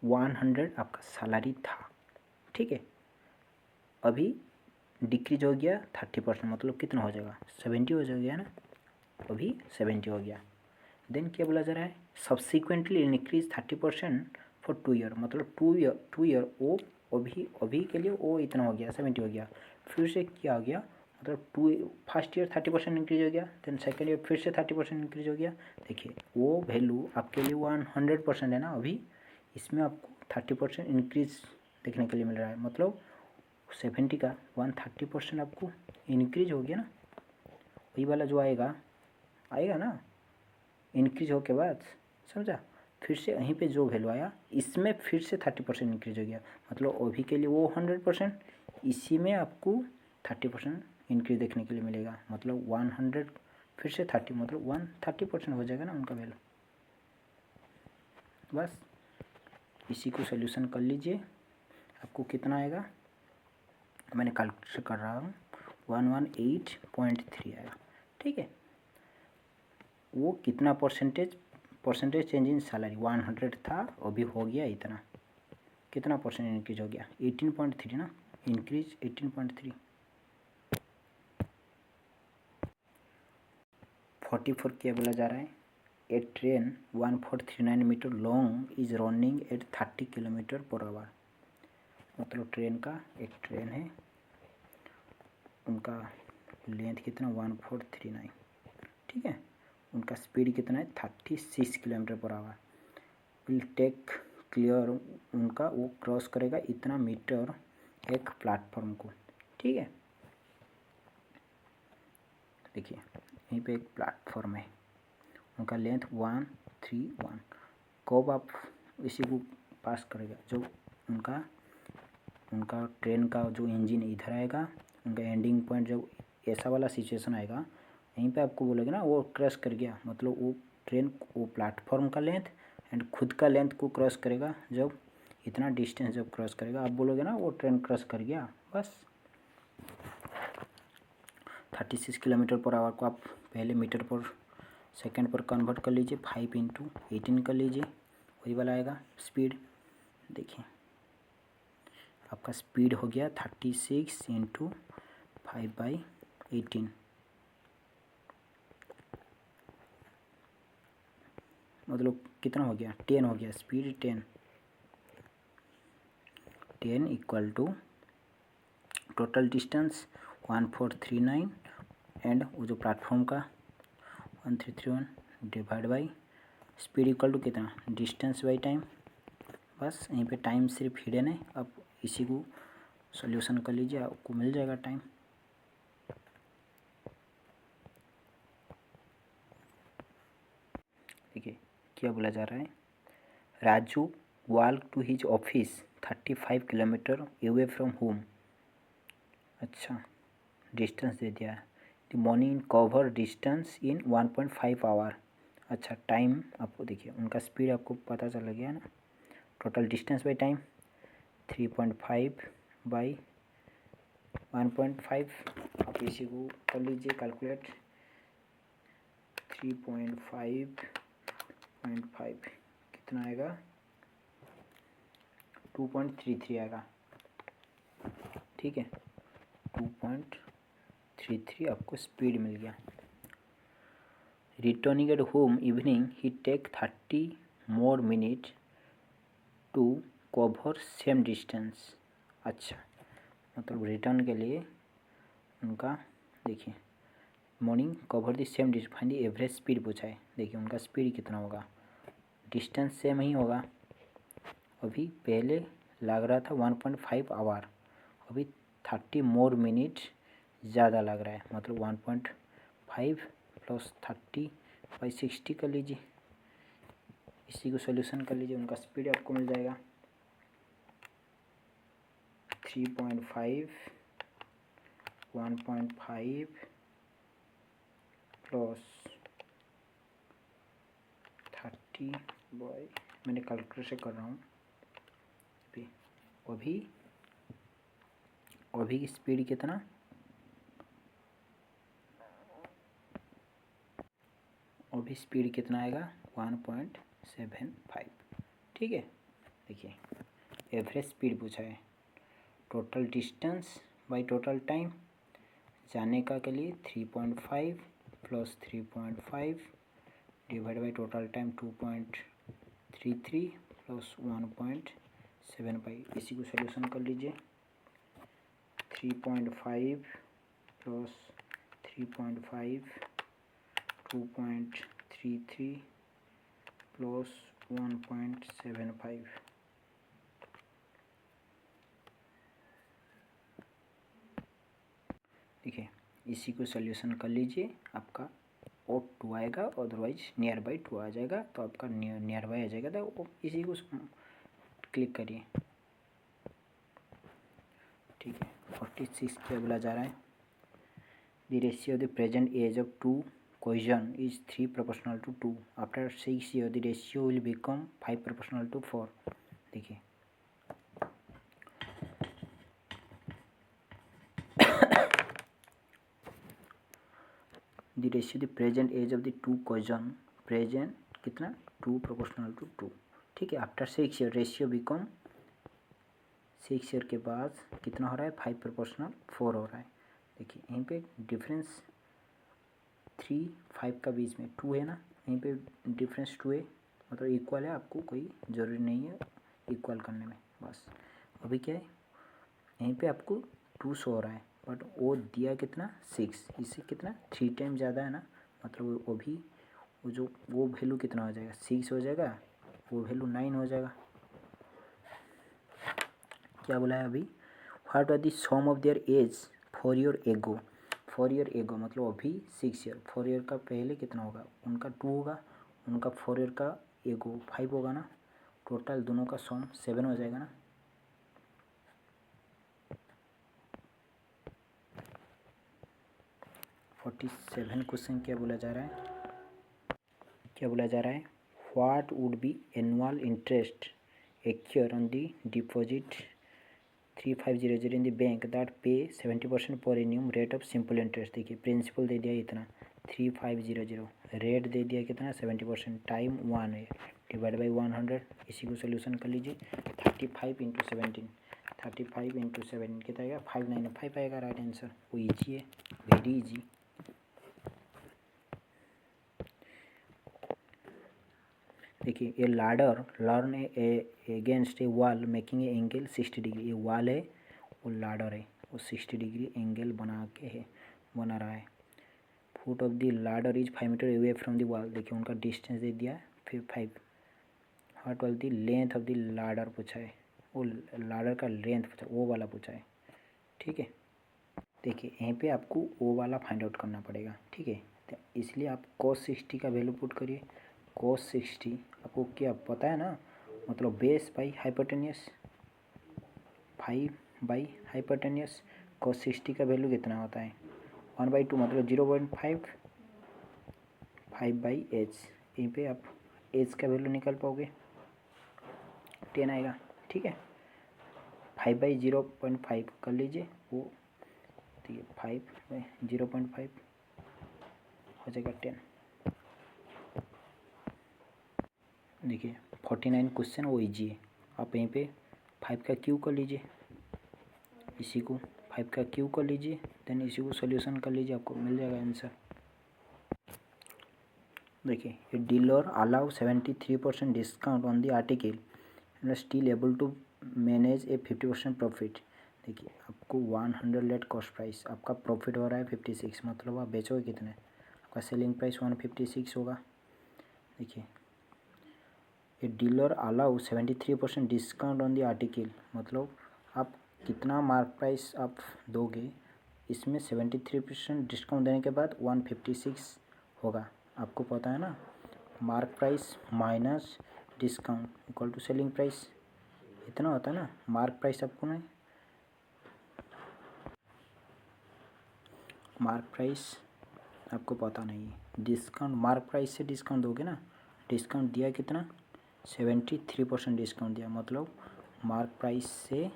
100 आपका सैलरी था, ठीक है, अभी डिक्रीज हो गया 30%, मतलब कितना हो जाएगा 70 हो जाएगा ना, अभी 70 हो गया। देन क्या बोला जा रहा है, सब्सिक्वेंटली इंक्रीज 30% फॉर 2 ईयर, मतलब 2 ईयर वो अभी के लिए वो इतना हो गया 70 हो गया। फिर से क्या हो गया, मतलब फर्स्ट ईयर 30% इंक्रीज हो गया, देन सेकेंड ईयर फिर से 30% इंक्रीज हो गया। देखिए वो वैल्यू आपके लिए 100% है ना, अभी इसमें आपको 30% इंक्रीज देखने के लिए मिल रहा है, मतलब 70 का 130% आपको इंक्रीज हो गया ना, वही वाला जो आएगा ना इंक्रीज हो के बाद, समझा। फिर से यहीं पे जो वैल्यू आया इसमें फिर से 30% इंक्रीज हो गया, मतलब अभी के लिए वो 100%, इसी में आपको 30% इंक्रीज देखने के लिए मिलेगा, मतलब 100 फिर से 30, मतलब 130% हो जाएगा ना उनका वैल्यू। बस इसी को सोल्यूशन कर लीजिए, आपको कितना आएगा, मैंने कैलकुलेट कर रहा हूँ, 118.3 आएगा। ठीक है, वो कितना परसेंटेज चेंज इन सैलरी 100 था, अभी हो गया इतना, कितना परसेंट इंक्रीज हो गया 18.3 ना, इंक्रीज 18.3। 44 क्या बोला जा रहा है, a train 1439 metre long is running at 30 kilometre per hour, मतलब ट्रेन का एक ट्रेन है, उनका लेंथ कितना 1439, ठीक है, उनका स्पीड कितना है 36 kilometre per our, will take clear, उनका वो क्रॉस करेगा इतना मीटर एक प्लेटफॉर्म को। ठीक है, देखिए यहीं पे एक प्लेटफॉर्म है, उनका लेंथ 131, कब आप इसी को पास करेगा, जो उनका ट्रेन का जो इंजन इधर आएगा, उनका एंडिंग पॉइंट जब ऐसा वाला सिचुएशन आएगा, यहीं पे आपको बोलेगा ना वो क्रॉस कर गया, मतलब वो ट्रेन वो प्लेटफॉर्म का लेंथ एंड खुद का लेंथ को क्रॉस करेगा, जब इतना डिस्टेंस जब क्रॉस करेगा आप बोलोगे ना वो ट्रेन क्रॉस कर गया। बस 36 किलोमीटर पर आवर को आप पहले मीटर पर सेकंड पर कन्वर्ट कर लीजिए, 5 × 18 कर लीजिए, वही वाला आएगा स्पीड। देखिए आपका स्पीड हो गया 36 × 5/18, मतलब कितना हो गया 10 हो गया, speed 10 equal to total distance 1439 and वो जो प्लेटफॉर्म का 1331 divide by speed equal to कितना डिस्टेंस बाई टाइम। बस यहीं पे टाइम सिर्फ हिडन है, आप इसी को सॉल्यूशन कर लीजिए, आपको मिल जाएगा टाइम। देखिए क्या बोला जा रहा है, Raju walk to his office 35 kilometre away from home. अच्छा डिस्टेंस दे दिया है, the morning cover distance in 1.5 hour. अच्छा टाइम आपको देखिए, उनका स्पीड आपको पता चल गया ना, total distance by time 3.5 by 1.5, आप इसी को कर लीजिए कैलकुलेट, 3.5 कितना आएगा 2.33 आएगा। ठीक है 2.33 आपको स्पीड मिल गया। Returning at home evening he take 30 more minute to cover same distance. अच्छा मतलब रिटर्न के लिए उनका देखिए morning cover the same distance, find the average speed पूछा है। देखिए उनका स्पीड कितना होगा, डिस्टेंस सेम ही होगा, अभी पहले लग रहा था 1.5 आवर, अभी 30 मोर मिनट ज़्यादा लग रहा है, मतलब 1.5 + 30/60 कर लीजिए, इसी को सोल्यूशन कर लीजिए, उनका स्पीड आपको मिल जाएगा 3.5 1.5 + 30 बाई, मैंने कैलकुलेशन कर रहा हूँ, अभी की स्पीड कितना, अभी स्पीड कितना आएगा 1.75। ठीक है देखिए एवरेज स्पीड पूछा है, total distance by total time, जाने का के लिए 3.5 + 3.5 डिवाइड बाई टोटल टाइम 2.33 + 1.75, इसी को सोल्यूशन कर लीजिए, 3.5 + 3.5 2.33 + 1.75, देखिए इसी को सोल्यूशन कर लीजिए, आपका और 2 आएगा, अदरवाइज नियर बाई 2 आ जाएगा, तो आपका नियर बाई आ जाएगा। तो इसी को क्लिक करिए, ठीक है। 46 क्या बोला जा रहा है, the ratio of the present age of two question is 3 proportional to 2। After 6 years the ratio will become 5 proportional to 4। देखिए the ratio the present age of the two question, present कितना 2 proportional to 2, ठीक है। After 6 years ratio become 6 years के बाद कितना हो रहा है 5 proportional 4 हो रहा है। देखिए यहीं पे डिफरेंस 3 5 का बीच में 2 है ना, यहीं पे डिफरेंस 2 है, मतलब इक्वल है, आपको कोई ज़रूरी नहीं है इक्वल करने में। बस अभी क्या है, यहीं पे आपको 2 शो हो रहा है, बट वो दिया कितना 6, इससे कितना 3 टाइम ज़्यादा है ना, मतलब वो भी वो वैल्यू कितना हो जाएगा 6 हो जाएगा, वो वैल्यू 9 हो जाएगा। क्या बोला है अभी, what are the sum of their age 4 years एगो, 4 years एगो मतलब अभी 6 years, 4 years का पहले कितना होगा, उनका 2 होगा, उनका 4 years का एगो 5 होगा ना, टोटल दोनों का सम 7 हो जाएगा ना। फोर्टी 47 क्वेश्चन क्या बोला जा रहा है, क्या बोला जा रहा है, what would be annual interest accrue on the deposit 3500 in the bank that पे 70% पर एन्यूम रेट ऑफ सिंपल इंटरेस्ट। देखिए प्रिंसिपल दे दिया इतना 3500, रेट दे दिया कितना 70%, टाइम 1 है, डिवाइड बाई 100। इसी को सोल्यूशन कर लीजिए, 35 इंटू 17, 35 इंटू 7 कितना आएगा 595 आएगा राइट आंसर। वो ईजी है, वेरी ईजी। देखिए ये लाडर learn against A wall making A angle 60 degree, ये वॉल है वो लाडर है, वो 60 डिग्री एंगल बना रहा है। Foot of the ladder is 5 metre away from the wall, देखिए उनका डिस्टेंस दे दिया फिर 5। What was the length of the ladder पूछा है, वो लाडर का लेंथ पूछा, वो वाला पूछा है, ठीक है। देखिए यहीं पे आपको वो वाला फाइंड आउट करना पड़ेगा, ठीक है। तो इसलिए आप cos 60 का वैल्यू पुट करिए, cos 60 आपको क्या पता है ना, मतलब base by hypotenuse, 5 by hypotenuse. cos 60 का वैल्यू कितना होता है 1/2, मतलब 0.5, 5 बाई एच, यहीं पे आप एच का वैल्यू निकाल पाओगे 10 आएगा, ठीक है। 5/0.5 कर लीजिए, वो ठीक है 5/0.5 हो जाएगा 10। देखिए 49 क्वेश्चन वो ईजी है, आप यहीं पे 5 का क्यू कर लीजिए, इसी को 5 का क्यू कर लीजिए, देन इसी को सॉल्यूशन कर लीजिए, आपको मिल जाएगा आंसर। देखिए ये dealer allow 73% discount on the article and still able to manage a 50% profit. देखिए आपको 100 लेट कॉस्ट प्राइस, आपका प्रॉफिट हो रहा है 56, मतलब आप बेचोगे कितने, आपका सेलिंग प्राइस 156 होगा। देखिए ये dealer allow 73% discount on the article, मतलब आप कितना मार्क प्राइस आप दोगे, इसमें 73% डिस्काउंट देने के बाद 156 होगा। आपको पता है ना, mark price minus discount equal to selling price, इतना होता है ना। मार्क प्राइस आपको नहीं, मार्क प्राइस आपको पता नहीं है, डिस्काउंट मार्क प्राइस से डिस्काउंट दोगे ना, डिस्काउंट दिया कितना 73% डिस्काउंट दिया, मतलब मार्क प्राइस से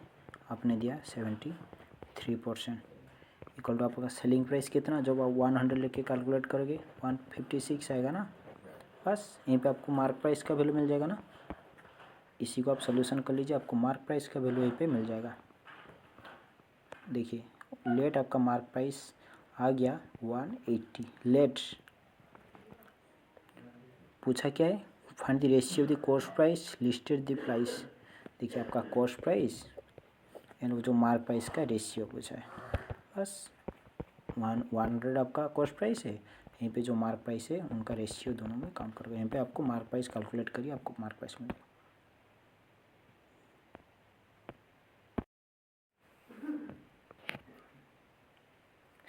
आपने दिया 73%, इक्वल टू आपका सेलिंग प्राइस कितना, जब आप 100 लेके कैलकुलेट करोगे 156 आएगा ना। बस यहीं पे आपको मार्क प्राइस का वैल्यू मिल जाएगा ना, इसी को आप सोल्यूशन कर लीजिए, आपको मार्क प्राइस का वैल्यू यहीं पे मिल जाएगा। देखिए लेट आपका मार्क प्राइस आ गया 180, लेट पूछा क्या है, find the ratio of the cost price listed the price. देखिए आपका कॉस्ट प्राइस एंड वो जो मार्क प्राइस का रेशियो पूछा है, बस 100 आपका कॉस्ट प्राइस है, यहीं पे जो मार्क प्राइस है उनका रेशियो दोनों में काउंट करोगे, यहीं पे आपको मार्क प्राइस कैलकुलेट करिए, आपको मार्क प्राइस मिलेगा।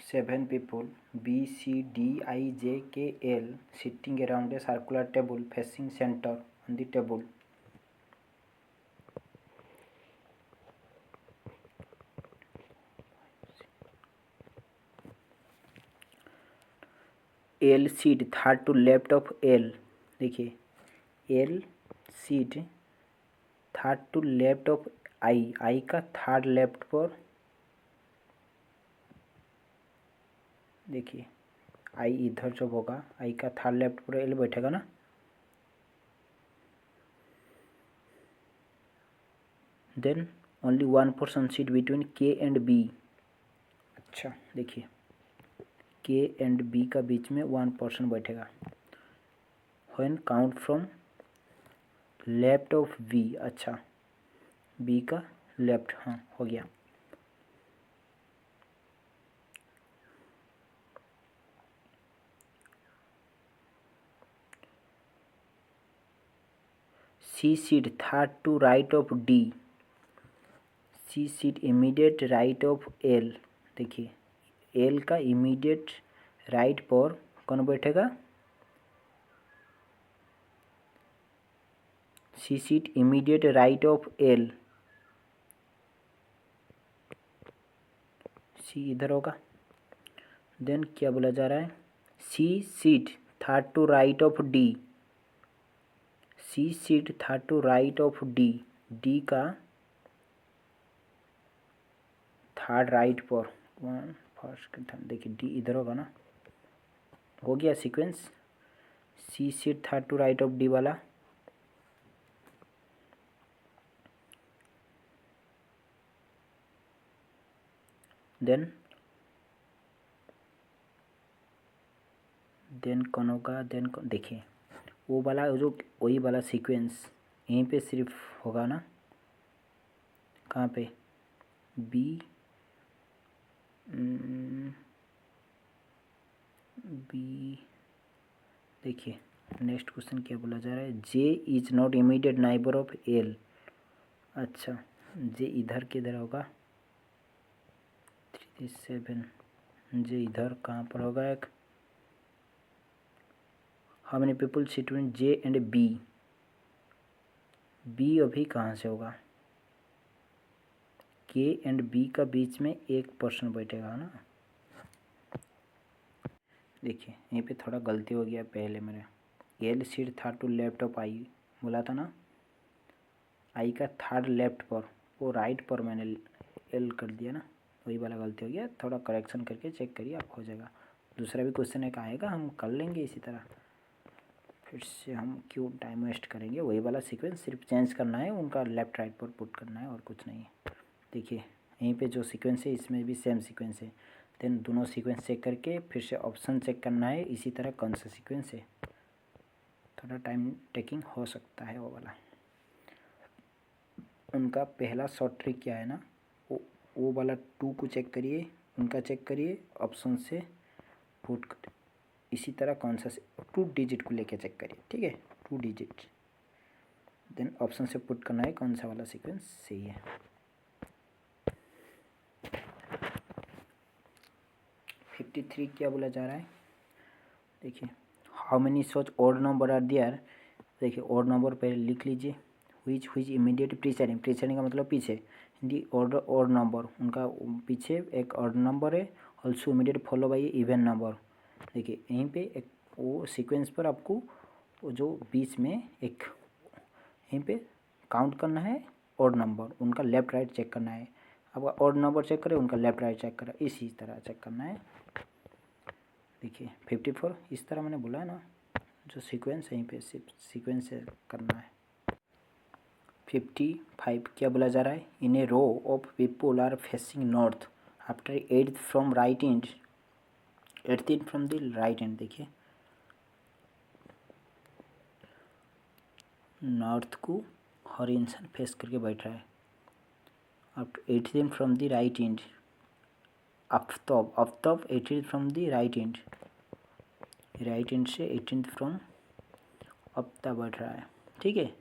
7 people B, C, D, I, J, K, L sitting around a circular table facing center on the table. L seat third to left of L. देखिए L seat third to left of I, I का third left पर, देखिए आई इधर जब होगा आई का third left पर L बैठेगा ना, then only one person seat between K and B. अच्छा देखिए के एंड बी का बीच में वन पर्सन बैठेगा. When count from left of B. अच्छा बी का लेफ्ट, हाँ हो गया. C seat third to right of D. C seat immediate right of L. देखिए एल का इमीडिएट राइट पर कौन बैठेगा? C seat immediate right of L. C इधर होगा. देन क्या बोला जा रहा है? C seat third to right of D. C seat third to right of D. D का थर्ड राइट पर वन फर्स्ट थर्ड. देखिए डी इधर होगा ना. हो गया sequence. C seat third to right of D वाला. देन कौन होगा? देन कौन? देखिए वो वाला जो वही वाला सीक्वेंस यहीं पे सिर्फ होगा ना. कहाँ पे? B B. देखिए नेक्स्ट क्वेश्चन क्या बोला जा रहा है? J is not immediate neighbour of L. अच्छा जे इधर किधर होगा? 37. जे इधर कहाँ पर होगा? एक how many people sit between J and B. B अभी कहाँ से होगा? के एंड बी का बीच में एक पर्सन बैठेगा ना. देखिए यहीं पे थोड़ा गलती हो गया पहले मेरे. L seat third to left of I बोला था ना. आई का थर्ड लेफ्ट पर, वो राइट पर मैंने एल कर दिया ना. वही वाला गलती हो गया. थोड़ा करेक्शन करके चेक करिए, आप हो जाएगा. दूसरा भी क्वेश्चन एक आएगा, हम कर लेंगे इसी तरह. फिर से हम क्यों टाइम वेस्ट करेंगे. वही वाला सीक्वेंस सिर्फ चेंज करना है, उनका लेफ्ट राइट पर पुट करना है और कुछ नहीं है. देखिए यहीं पे जो सीक्वेंस है इसमें भी सेम सीक्वेंस है. देन दोनों सीक्वेंस चेक करके फिर से ऑप्शन चेक करना है इसी तरह कौन सा सीक्वेंस है. थोड़ा टाइम टेकिंग हो सकता है वो वाला. उनका पहला शॉर्ट ट्रिक क्या है ना, वो वाला 2 को चेक करिए, उनका चेक करिए, ऑप्शन से पुट कर. इसी तरह कौन सा 2 डिजिट को लेके चेक करिए. ठीक है 2 डिजिट. देन ऑप्शन से पुट करना है कौन सा वाला सीक्वेंस सही है. 53 क्या बोला जा रहा है? देखिए how many such odd number are there. देखिए ऑड नंबर पहले लिख लीजिए. which immediate presiding. प्रीसाइडिंग का मतलब पीछे. हिंदी ऑर्डर ऑड नंबर, उनका पीछे एक ऑड नंबर है. Also immediate follow by E one number. देखिए यहीं पे एक वो सीक्वेंस पर आपको वो जो बीच में एक यहीं पे काउंट करना है ऑड नंबर, उनका लेफ्ट राइट चेक करना है. आपका ऑड नंबर चेक करें, उनका लेफ्ट राइट चेक करें, इसी तरह चेक करना है. देखिए 54 इस तरह मैंने बोला है ना, जो सीक्वेंस यहीं पे सिर्फ सीक्वेंस से करना है. 55 क्या बोला जा रहा है? In a row of people are facing north after 8th from right end. 8th from the right end. देखिए नॉर्थ को हर इंसान फेस करके बैठ रहा है. After 8th from the right end. Aftab 8th from the right end. Right end से 18th from Aftab बैठ रहा है. ठीक है.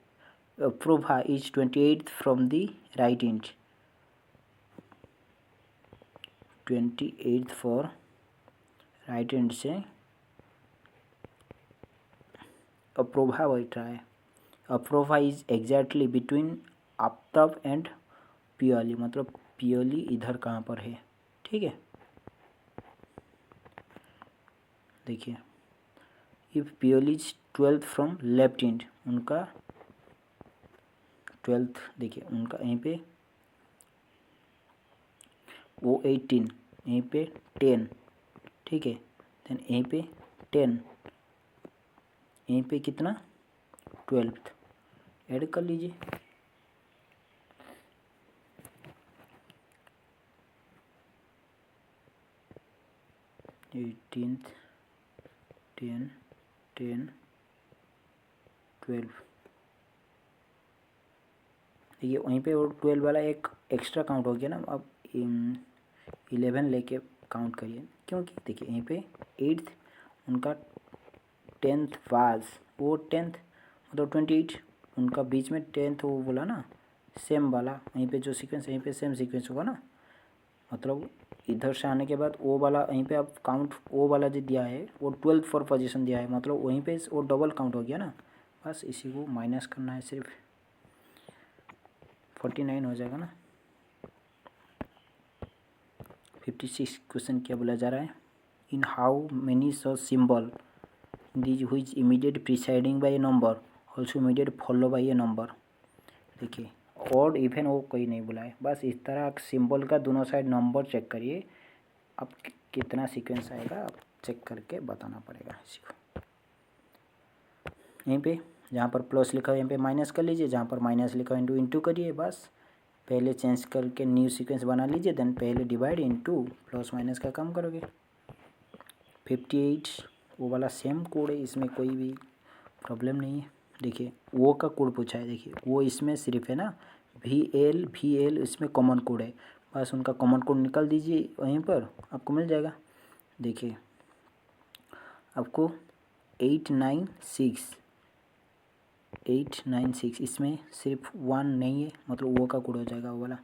Prabha is 28th from the right end. 28th for right hand से अप्रोभा बैठ रहा है। Aprobha is exactly between Aftab and Piyoli, मतलब पियोली इधर कहाँ पर है, ठीक है। देखिए if Piyoli is 12th from left hand, उनका 12th देखिए उनका यहीं पे वो 18, यहीं पे 10, ठीक है। देन यहीं पे 10, यहीं पे कितना 12th ऐड कर लीजिए। एटीनथ 10 10 12, देखिए वहीं पे वो 12 वाला एक एक्स्ट्रा काउंट हो गया ना। अब 11 लेके काउंट करिए, क्योंकि देखिए यहीं पे 8th उनका 10th वाज, वो 10th मतलब 28, उनका बीच में 10th वो बोला ना सेम वाला, यहीं पे जो सीक्वेंस यहीं पे सेम सीक्वेंस होगा ना, मतलब इधर से आने के बाद वो वाला यहीं पे अब काउंट वो वाला जो दिया है वो 12th फॉर पोजीशन दिया है, मतलब वहीं पे वो डबल काउंट हो गया ना। बस इसी को माइनस करना है, सिर्फ 49 हो जाएगा ना। 56 क्वेश्चन क्या बोला जा रहा है, in how many such symbol these which immediate presiding by A number also immediate follow by A number. देखिए ऑड इवन वो कोई नहीं बोला है, बस इस तरह सिंबल का दोनों साइड नंबर चेक करिए, अब कितना सीक्वेंस आएगा आप चेक करके बताना पड़ेगा इसी को। यहीं पे जहाँ पर प्लस लिखा है यहाँ पे माइनस कर लीजिए, जहाँ पर माइनस लिखा है इंटू इंटू करिए, बस पहले चेंज करके न्यू सीक्वेंस बना लीजिए, देन पहले डिवाइड इंटू प्लस माइनस का काम करोगे। 58 वो वाला सेम कोड है, इसमें कोई भी प्रॉब्लम नहीं है। देखिए वो का कोड पूछा है, देखिए वो इसमें सिर्फ है ना VL इसमें कॉमन कोड है, बस उनका कॉमन कोड निकाल दीजिए, वहीं पर आपको मिल जाएगा। देखिए आपको 896 इसमें सिर्फ 1 नहीं है, मतलब वो का कोड हो जाएगा वो वाला,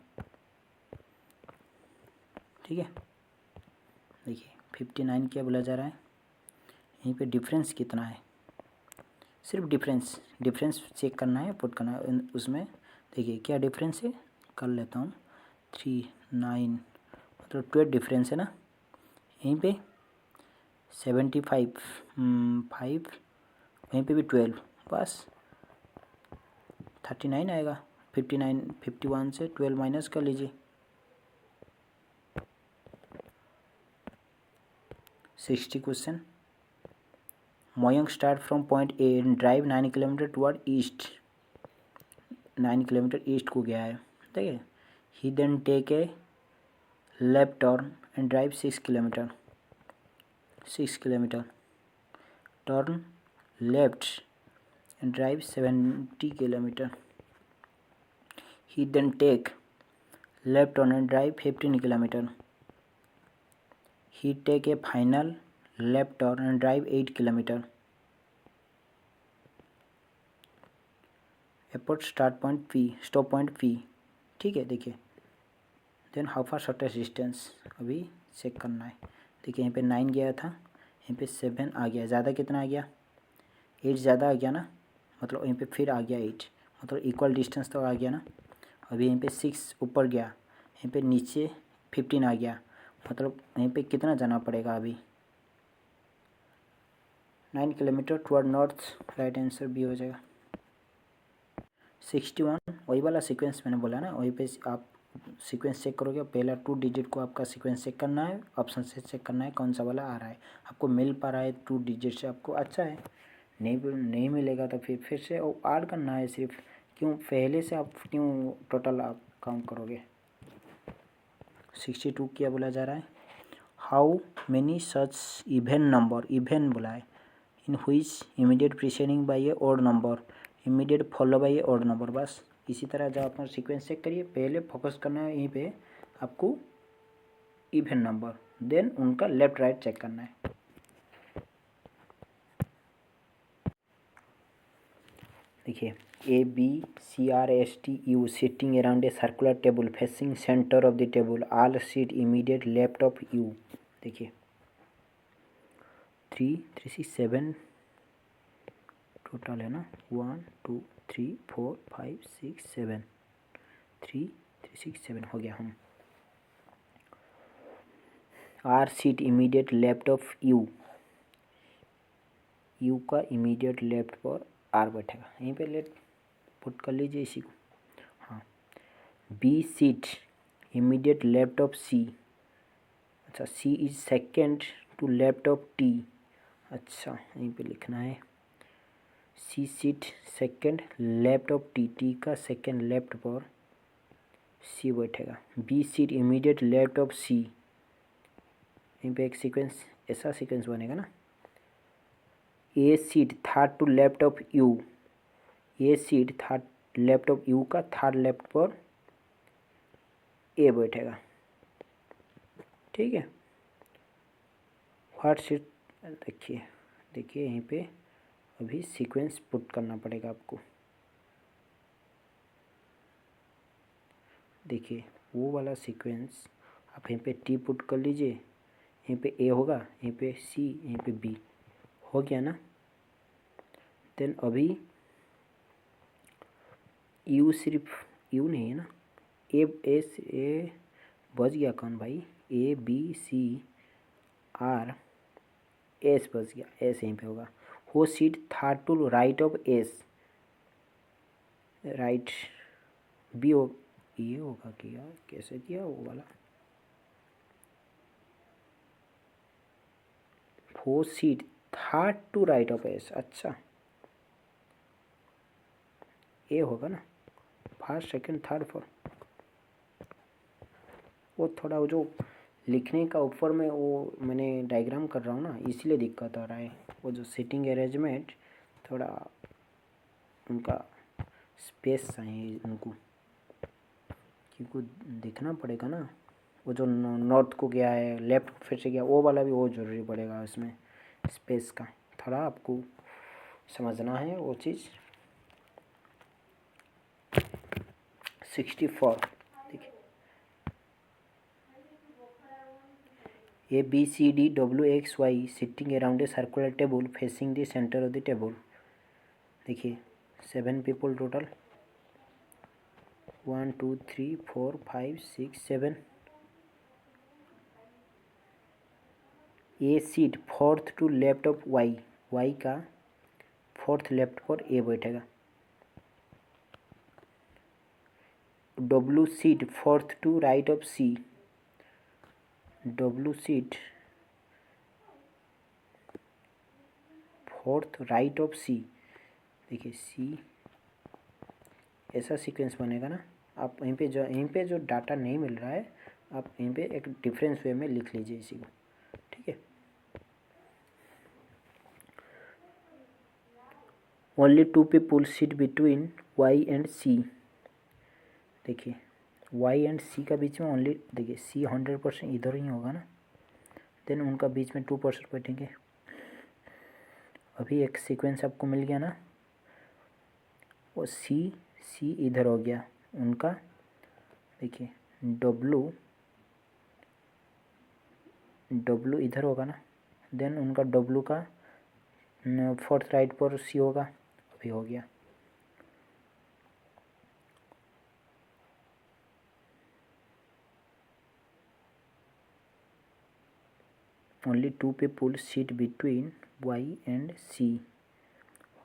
ठीक है। देखिए 59 क्या बोला जा रहा है, यहीं पे डिफरेंस कितना है, सिर्फ डिफरेंस चेक करना है, पुट करना है उसमें। देखिए क्या डिफरेंस है, कर लेता हूँ 39, मतलब 12 डिफरेंस है ना। यहीं पे 75 5, वहीं पे भी 12, बस 39 आएगा। 51 से 12 माइनस कर लीजिए, 60 question. Mayank start from point A and drive 9 kilometre toward east, 9 kilometre east को गया है, ठीक है। He then take a left turn and drive 6 kilometre, turn left and drive 70 kilometer. He then take left turn and drive 15 kilometer. He take a final left turn and drive 8 kilometer. Airport start point P, stop point P, ठीक है। देखिए then how far shortest distance अभी check करना है। देखिए यहाँ पे 9 गया था, यहाँ पे 7 आ गया, ज़्यादा कितना आ गया 8 ज़्यादा आ गया ना, मतलब यहीं पे फिर आ गया 8, मतलब इक्वल डिस्टेंस तो आ गया ना। अभी यहीं पे 6 ऊपर गया, यहीं पे नीचे 15 आ गया, मतलब यहीं पे कितना जाना पड़ेगा अभी 9 kilometre toward north, right answer B हो जाएगा। 61 वही वाला सीक्वेंस मैंने बोला ना, वहीं पे आप सीक्वेंस चेक करोगे, पहला 2 डिजिट को आपका सीक्वेंस चेक करना है, ऑप्शन से चेक करना है कौन सा वाला आ रहा है, आपको मिल पा रहा है 2 डिजिट से आपको अच्छा है, नहीं मिलेगा तो फिर से ऐड करना है सिर्फ, क्यों पहले से आप क्यों टोटल आप काउंट करोगे। 62 क्या बोला जा रहा है, how many such even number, even बोला है, in which immediate preceding by A odd number immediate follow by A odd number. बस इसी तरह जब अपना सीक्वेंस चेक करिए, पहले फोकस करना है यहीं पे आपको इवेन नंबर, देन उनका लेफ्ट राइट चेक करना है। देखिए ABCRSTU sitting around a circular table facing center of the table, all sit immediate left of U। देखिए 3 3 6 7 टोटल है ना, 1 2 3 4 5 6 7, 3 3 6 7 हो गया। हम are seat immediate left of U, U का इमीडिएट लेफ्ट पर आर बैठेगा, यहीं पे लेट पुट कर लीजिए इसी को। हाँ, B seat immediate left of C, अच्छा C is second to left of T, अच्छा यहीं पे लिखना है C seat second left of T, T का सेकेंड लेफ्ट पर सी बैठेगा। B seat immediate left of C, यहीं पे एक सीक्वेंस ऐसा सीक्वेंस बनेगा ना। A seat third to left of U, A seat third left of U का थर्ड लेफ्ट पर ए बैठेगा, ठीक है। व्हाट सीट, देखिए देखिए यहीं पे अभी सीक्वेंस पुट करना पड़ेगा आपको, देखिए वो वाला सीक्वेंस आप यहीं पे टी पुट कर लीजिए, यहीं पे ए होगा, यहीं पे सी, यहीं पे बी, हो गया ना। देन अभी यू सिर्फ यू नहीं है ना, ए बच गया कौन भाई, A B C R S बच गया, एस यहीं पे होगा। वो seat third to right of S, right B हो, ये होगा कि यार कैसे किया वो वाला, वो seat third to right of S, अच्छा ए होगा ना, फर्स्ट सेकंड थर्ड फोर्थ, वो थोड़ा वो जो लिखने का ऊपर में वो मैंने डायग्राम कर रहा हूँ ना, इसलिए दिक्कत आ रहा है। वो जो सीटिंग अरेंजमेंट थोड़ा उनका स्पेस चाहिए उनको, क्योंकि देखना पड़ेगा ना, वो जो नॉर्थ को गया है लेफ्ट फिर से गया, वो वाला भी वो ज़रूरी पड़ेगा इसमें, स्पेस का थोड़ा आपको समझना है वो चीज़। 64 देखिए, A B C D W X Y sitting around a circular table facing the centre of the table, देखिए 7 people total, 1 2 3 4 5 6 7, A seat fourth to left of Y, Y का फोर्थ लेफ्ट पर ए बैठेगा। W seat fourth to right of C, W seat fourth right of C, देखिए C ऐसा sequence बनेगा ना। आप यहीं पे जो डाटा नहीं मिल रहा है आप यहीं पे एक डिफरेंस वे में लिख लीजिए इसी को, ठीक है। Only 2 people seat between Y and C, देखिए वाई एंड सी का बीच में ओनली, देखिए सी 100% इधर ही होगा ना, देन उनका बीच में 2% बैठेंगे। अभी एक सीक्वेंस आपको मिल गया ना, वो सी इधर हो गया उनका, देखिए डब्लू इधर होगा ना, देन उनका डब्लू का फोर्थ राइट पर सी होगा, अभी हो गया। Only 2 people seat between Y and C,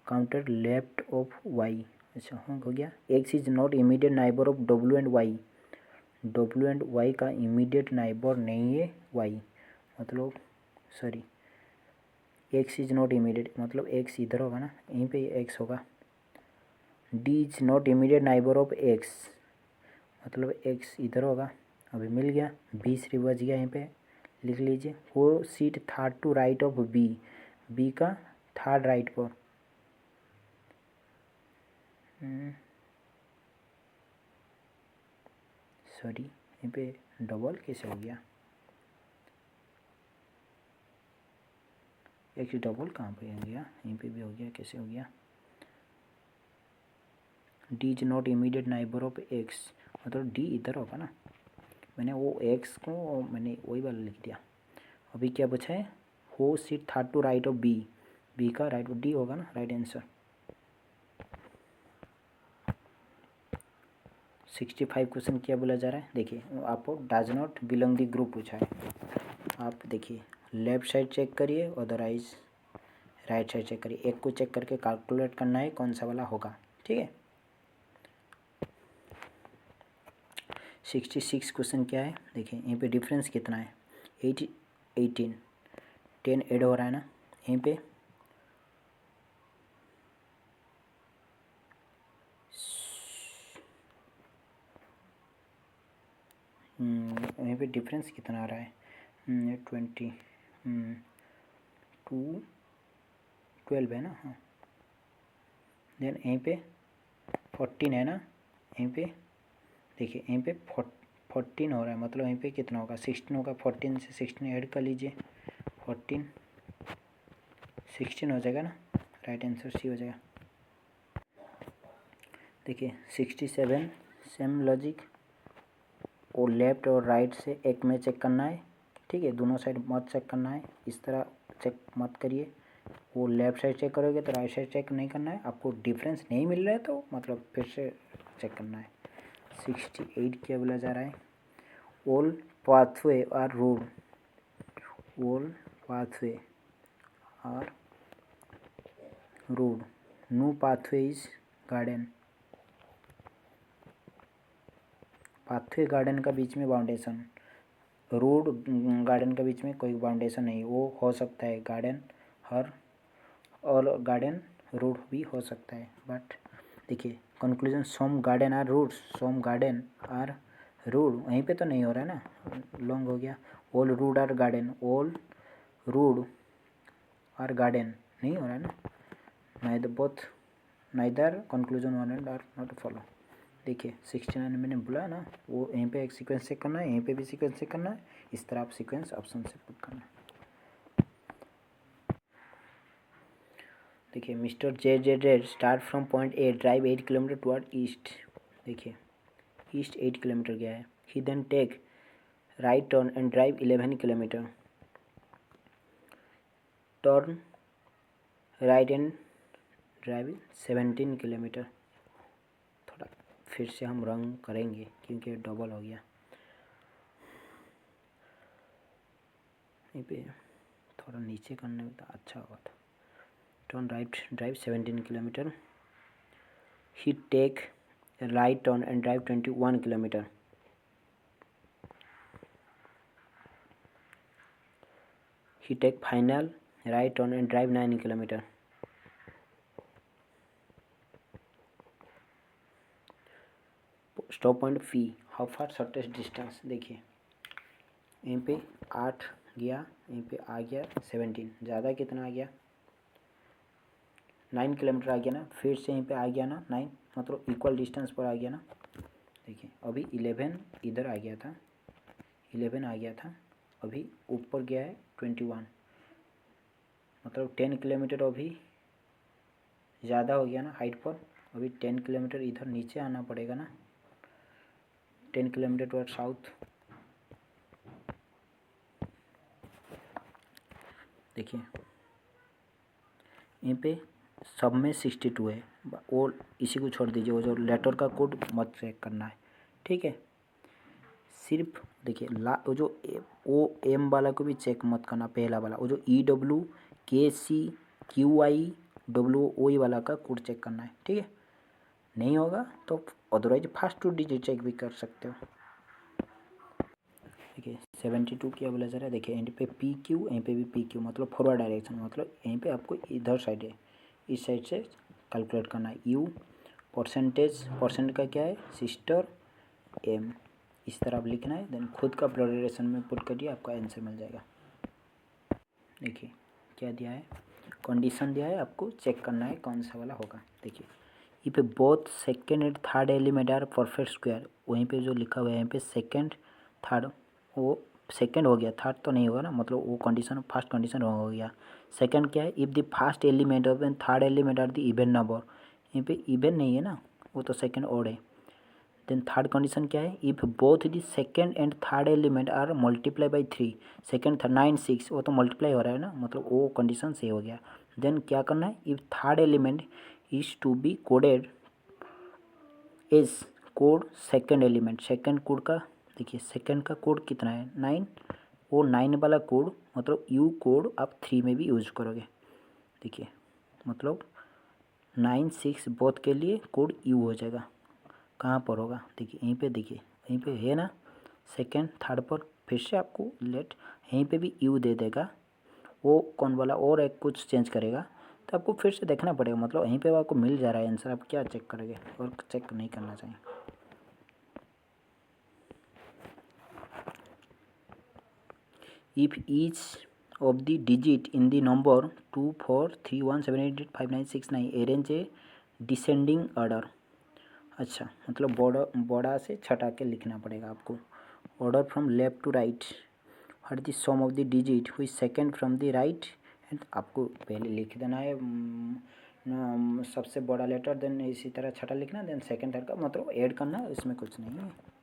counter left of Y, अच्छा हाँ हो गया। X is not immediate neighbour of W and Y, W and Y का इमीडिएट नाइबर नहीं है वाई, मतलब sorry X is not immediate, मतलब X इधर होगा ना, यहीं पे एक्स होगा। D is not immediate neighbour of X, मतलब एक्स इधर होगा, अभी मिल गया। बी श्री बच गया, यहीं पे लिख लीजिए। वो seat third to right of B, B का थर्ड राइट पर, सॉरी यहीं पे डबल कैसे हो गया, एक्स डबल कहाँ पे हो गया, यहीं पे भी हो गया, कैसे हो गया। D is not immediate neighbour of X, मतलब डी इधर होगा ना, मैंने वो एक्स को मैंने वही वाला लिख दिया। अभी क्या बचा है, who seat third to right of B, B का राइट डी होगा ना राइट आंसर। 65 क्वेश्चन क्या बोला जा रहा है, देखिए आपको does not belong the group पूछा है। आप देखिए लेफ्ट साइड चेक करिए, अदरवाइज राइट साइड चेक करिए, एक को चेक करके कैलकुलेट करना है कौन सा वाला होगा, ठीक है। 66 क्वेश्चन क्या है, देखिए यहीं पे डिफरेंस कितना है, 18 10 ऐड हो रहा है ना यहीं पे, यहीं पे डिफरेंस कितना आ रहा है, 20 2 12 है ना, हाँ। देन यहीं पे 14 है ना, यहीं पे देखिए यहीं पे 14 हो रहा है, मतलब यहीं पे कितना होगा 16 होगा, 14 से 16 ऐड कर लीजिए, 14 16 हो जाएगा ना, राइट आंसर सी हो जाएगा। देखिए 67 सेम लॉजिक, और लेफ्ट और राइट से एक में चेक करना है, ठीक है, दोनों साइड मत चेक करना है, इस तरह चेक मत करिए, वो लेफ्ट साइड चेक करोगे तो राइट साइड चेक नहीं करना है, आपको डिफरेंस नहीं मिल रहा है तो मतलब फिर से चेक करना है। 68 क्या बोला जा रहा है, all pathway are road, all pathway are road, no pathway is garden, pathway garden का बीच में बाउंडेशन, रोड गार्डन के बीच में कोई बाउंडेशन नहीं, वो हो सकता है गार्डन हर और गार्डन रोड भी हो सकता है, बट देखिए conclusion some garden are roads, some garden are road, वहीं पे तो नहीं हो रहा है ना, लॉन्ग हो गया, all road are garden, all road are garden नहीं हो रहा है ना, neither both neither conclusion one and are not follow. देखिए 69 मैंने बोला ना, वो यहीं पे एक सीक्वेंस चेक करना है, यहीं पे भी सीक्वेंस चेक करना है, इस तरह आप सीक्वेंस ऑप्शन से पुट करना है। देखिए mister J J Red start from point A, drive 8 kilometre toward east, देखिए ईस्ट 8 किलोमीटर गया है, he then take right turn and drive 11 kilometre, turn right and drive 17 kilometre, थोड़ा फिर से हम रंग करेंगे क्योंकि डबल हो गया, यहीं पे थोड़ा नीचे करने में तो अच्छा होगा था, turn right drive 17 kilometre, he take right turn and drive 21 kilometre, he take final right turn and drive 9 kilometre, stop point P how far shortest distance, देखिए यहीं पे 8 गया, यहीं पे आ गया 17, ज़्यादा कितना आ गया 9 किलोमीटर आ गया ना, फिर से यहीं पे आ गया ना 9, मतलब इक्वल डिस्टेंस पर आ गया ना, देखिए अभी 11 इधर आ गया था, 11 आ गया था, अभी ऊपर गया है 21, मतलब 10 किलोमीटर अभी ज़्यादा हो गया ना हाइट पर, अभी 10 किलोमीटर इधर नीचे आना पड़ेगा ना, 10 किलोमीटर टुवर्ड साउथ, देखिए यहीं पे सब में 62 है, और इसी को छोड़ दीजिए, वो जो लेटर का कोड मत चेक करना है, ठीक है, सिर्फ देखिए वो जो ओ एम वाला को भी चेक मत करना, पहला वाला वो जो EWKCQI वाला का कोड चेक करना है, ठीक है, नहीं होगा तो otherwise first two digit check भी कर सकते हो। देखिए 72 क्या बोला जा रहा है, देखिए यहीं पे PQ, यहीं पे भी PQ, मतलब फॉरवर्ड डायरेक्शन, मतलब यहीं पे आपको इधर साइड है, इस साइड से कैलकुलेट करना है, U परसेंटेज, परसेंट का क्या है सिस्टर M, इस तरह आप लिखना है, देन खुद का प्रोडक्शन में पुट करिए, आपका आंसर मिल जाएगा। देखिए क्या दिया है, कंडीशन दिया है, आपको चेक करना है कौन सा वाला होगा, देखिए ये पे both second and third element are perfect square, वहीं पे जो लिखा हुआ है यहाँ पे सेकेंड थर्ड, वो सेकेंड हो गया, थर्ड तो नहीं होगा ना, मतलब वो कंडीशन फर्स्ट कंडीशन हो गया, सेकेंड क्या है, if the first element and third element are the even number, यहाँ पे इवन नहीं है ना, वो तो सेकेंड ओड है, देन थर्ड कंडीशन क्या है, if both the second and third element are multiply by 3, second third 9 6 वो तो मल्टीप्लाई हो रहा है ना, मतलब वो कंडीशन सही हो गया। देन क्या करना है, if third element is to be coded as code second element, second code का देखिए सेकेंड का कोड कितना है 9, वो 9 वाला कोड मतलब यू कोड आप 3 में भी यूज करोगे। देखिए मतलब 9 6 बोथ के लिए कोड यू हो जाएगा। कहाँ पर होगा, देखिए यहीं पे, देखिए यहीं पे है ना सेकेंड थर्ड पर, फिर से आपको लेट यहीं पे भी यू दे देगा, वो कौन वाला और एक कुछ चेंज करेगा, तो आपको फिर से देखना पड़ेगा। मतलब यहीं पे आपको मिल जा रहा है आंसर, आप क्या चेक करोगे और चेक नहीं करना चाहिए। If each of the digit in the number 2 4 3 1 7 8 8 5 9 6 9 arrange a descending order. अच्छा मतलब बड़ा से छटा के लिखना पड़ेगा आपको। Order from left to right, here the sum of the digit हुई second from the right, and आपको पहले लिख देना है सबसे बड़ा लेटर, देन इसी तरह छठा लिखना, देन सेकेंड थर्ड का मतलब ऐड करना, इसमें कुछ नहीं है।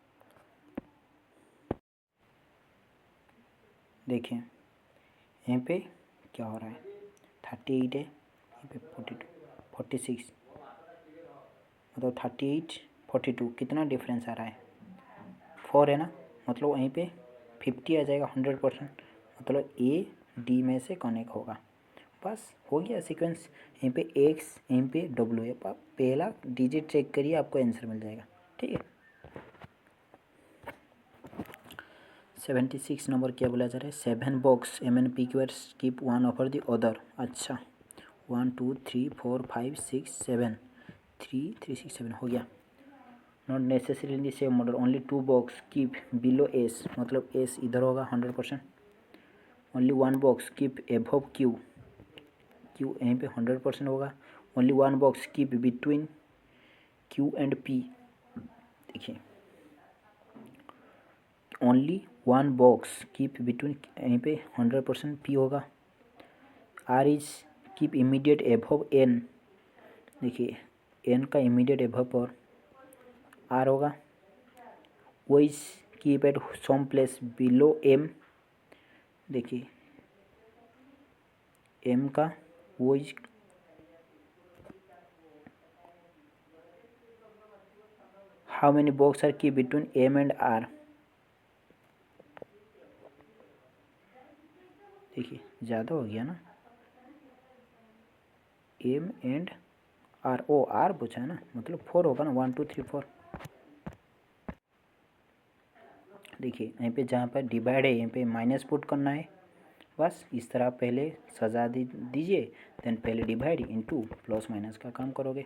देखिए यहाँ पे क्या हो रहा है, 38 है, यहाँ पे 42 46, मतलब 38 42 कितना डिफरेंस आ रहा है 4 है ना, मतलब वहीं पे 50 आ जाएगा 100%, मतलब ए डी में से कनेक्ट होगा। बस हो गया सीक्वेंस। यहीं पे एक्स यहीं पे डब्ल्यू है, आप पहला डिजिट चेक करिए आपको आंसर मिल जाएगा। ठीक है 76 नंबर क्या बोला जा रहा है, 7 box M N P Q R skip one over the other. अच्छा 1 2 3 4 5 6 7 3 3 6 7 हो गया। Not necessary in the same order, only 2 box keep below S, मतलब एस इधर होगा 100%। Only 1 box keep above Q, Q यहीं पे 100% होगा। Only 1 box keep between Q and P, देखिए ओनली 1 बॉक्स कीप बिटवीन, यहीं पे 100% पी होगा। R is keep immediate above N, देखिए एन का इमीडिएट एबव पर आर होगा। O is keep at some place below M, देखिए एम का वो is, how many box are keep between M and R, देखिए ज़्यादा हो गया ना, M and R, or पूछा है ना, मतलब 4 होगा ना 1 2 3 4। देखिए यहीं पे जहाँ पर डिवाइड है यहीं पे माइनस पुट करना है, बस इस तरह पहले सजा दीजिए, देन पहले डिवाइड इनटू प्लस माइनस का काम करोगे।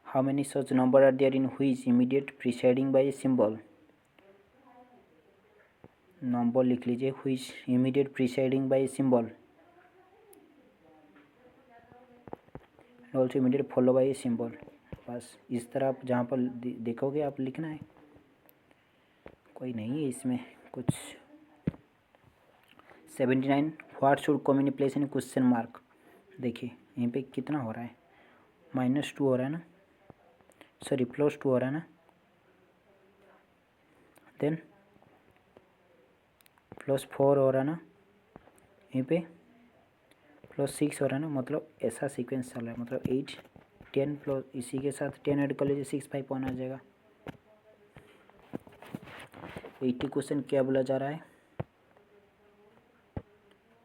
How many such number are there in which immediate preceding by a symbol, number लिख लीजिए which immediate preceding by a symbol, also immediate follow by a symbol. बस इस तरह आप जहाँ पर देखोगे आप लिखना है, कोई नहीं है इसमें कुछ। 79 what should come in place in question mark, देखिए यहीं पे कितना हो रहा है -2 हो रहा है ना, सॉरी +2 हो रहा है ना, देन +4 हो रहा है ना, यहीं पे +6 हो रहा है ना, मतलब ऐसा सीक्वेंस चल रहा है, मतलब 8 10 प्लस इसी के साथ 10 ऐड कर लीजिए 6 5 1 आ जाएगा। 80 क्वेश्चन क्या बोला जा रहा है,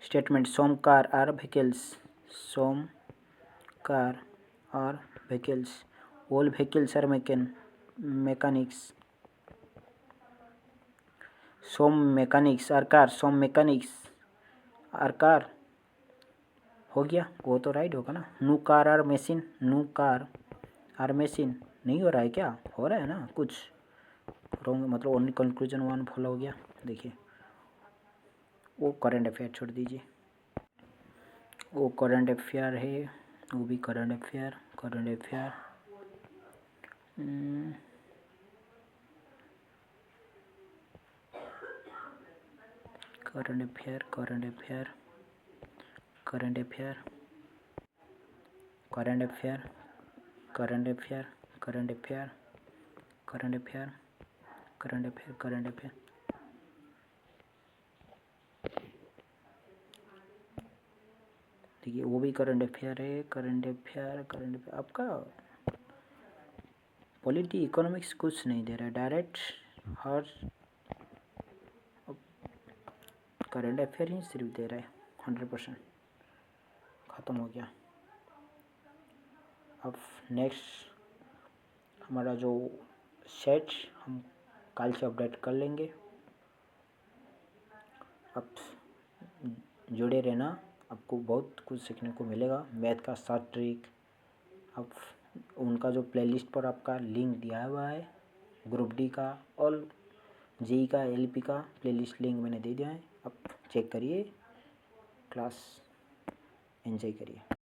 statement some car are vehicles, some car are vehicles, all vehicles are mechanics, some mechanics are car, some mechanics are car, हो गया वो तो राइट होगा ना। No car are machine, no car are machine, नहीं हो रहा है क्या, हो रहा है ना कुछ रॉन्ग, मतलब ओनली कंक्लूजन 1 फॉलो हो गया। देखिए वो करंट अफेयर छोड़ दीजिए, वो करंट अफेयर है, वो भी current affair, current affair current affair current affair current affair current affair current affair, current affair, current affair, current affair, current affair, देखिए वो भी करंट अफेयर है। करंट अफेयर, करंट अफेयर आपका पॉलिटी इकोनॉमिक्स कुछ नहीं दे रहा है, डायरेक्ट हर current affair ही सिर्फ दे रहा है। 100% ख़त्म हो गया। अब नेक्स्ट हमारा जो सेट हम कल से अपडेट कर लेंगे। अब जुड़े रहना, आपको बहुत कुछ सीखने को मिलेगा। मैथ का शॉर्ट ट्रिक, अब उनका जो प्लेलिस्ट पर आपका लिंक दिया हुआ है, ग्रुप डी का और जेई का, एलपी का प्लेलिस्ट लिंक मैंने दे दिया है। अब चेक करिए, क्लास एंजॉय करिए।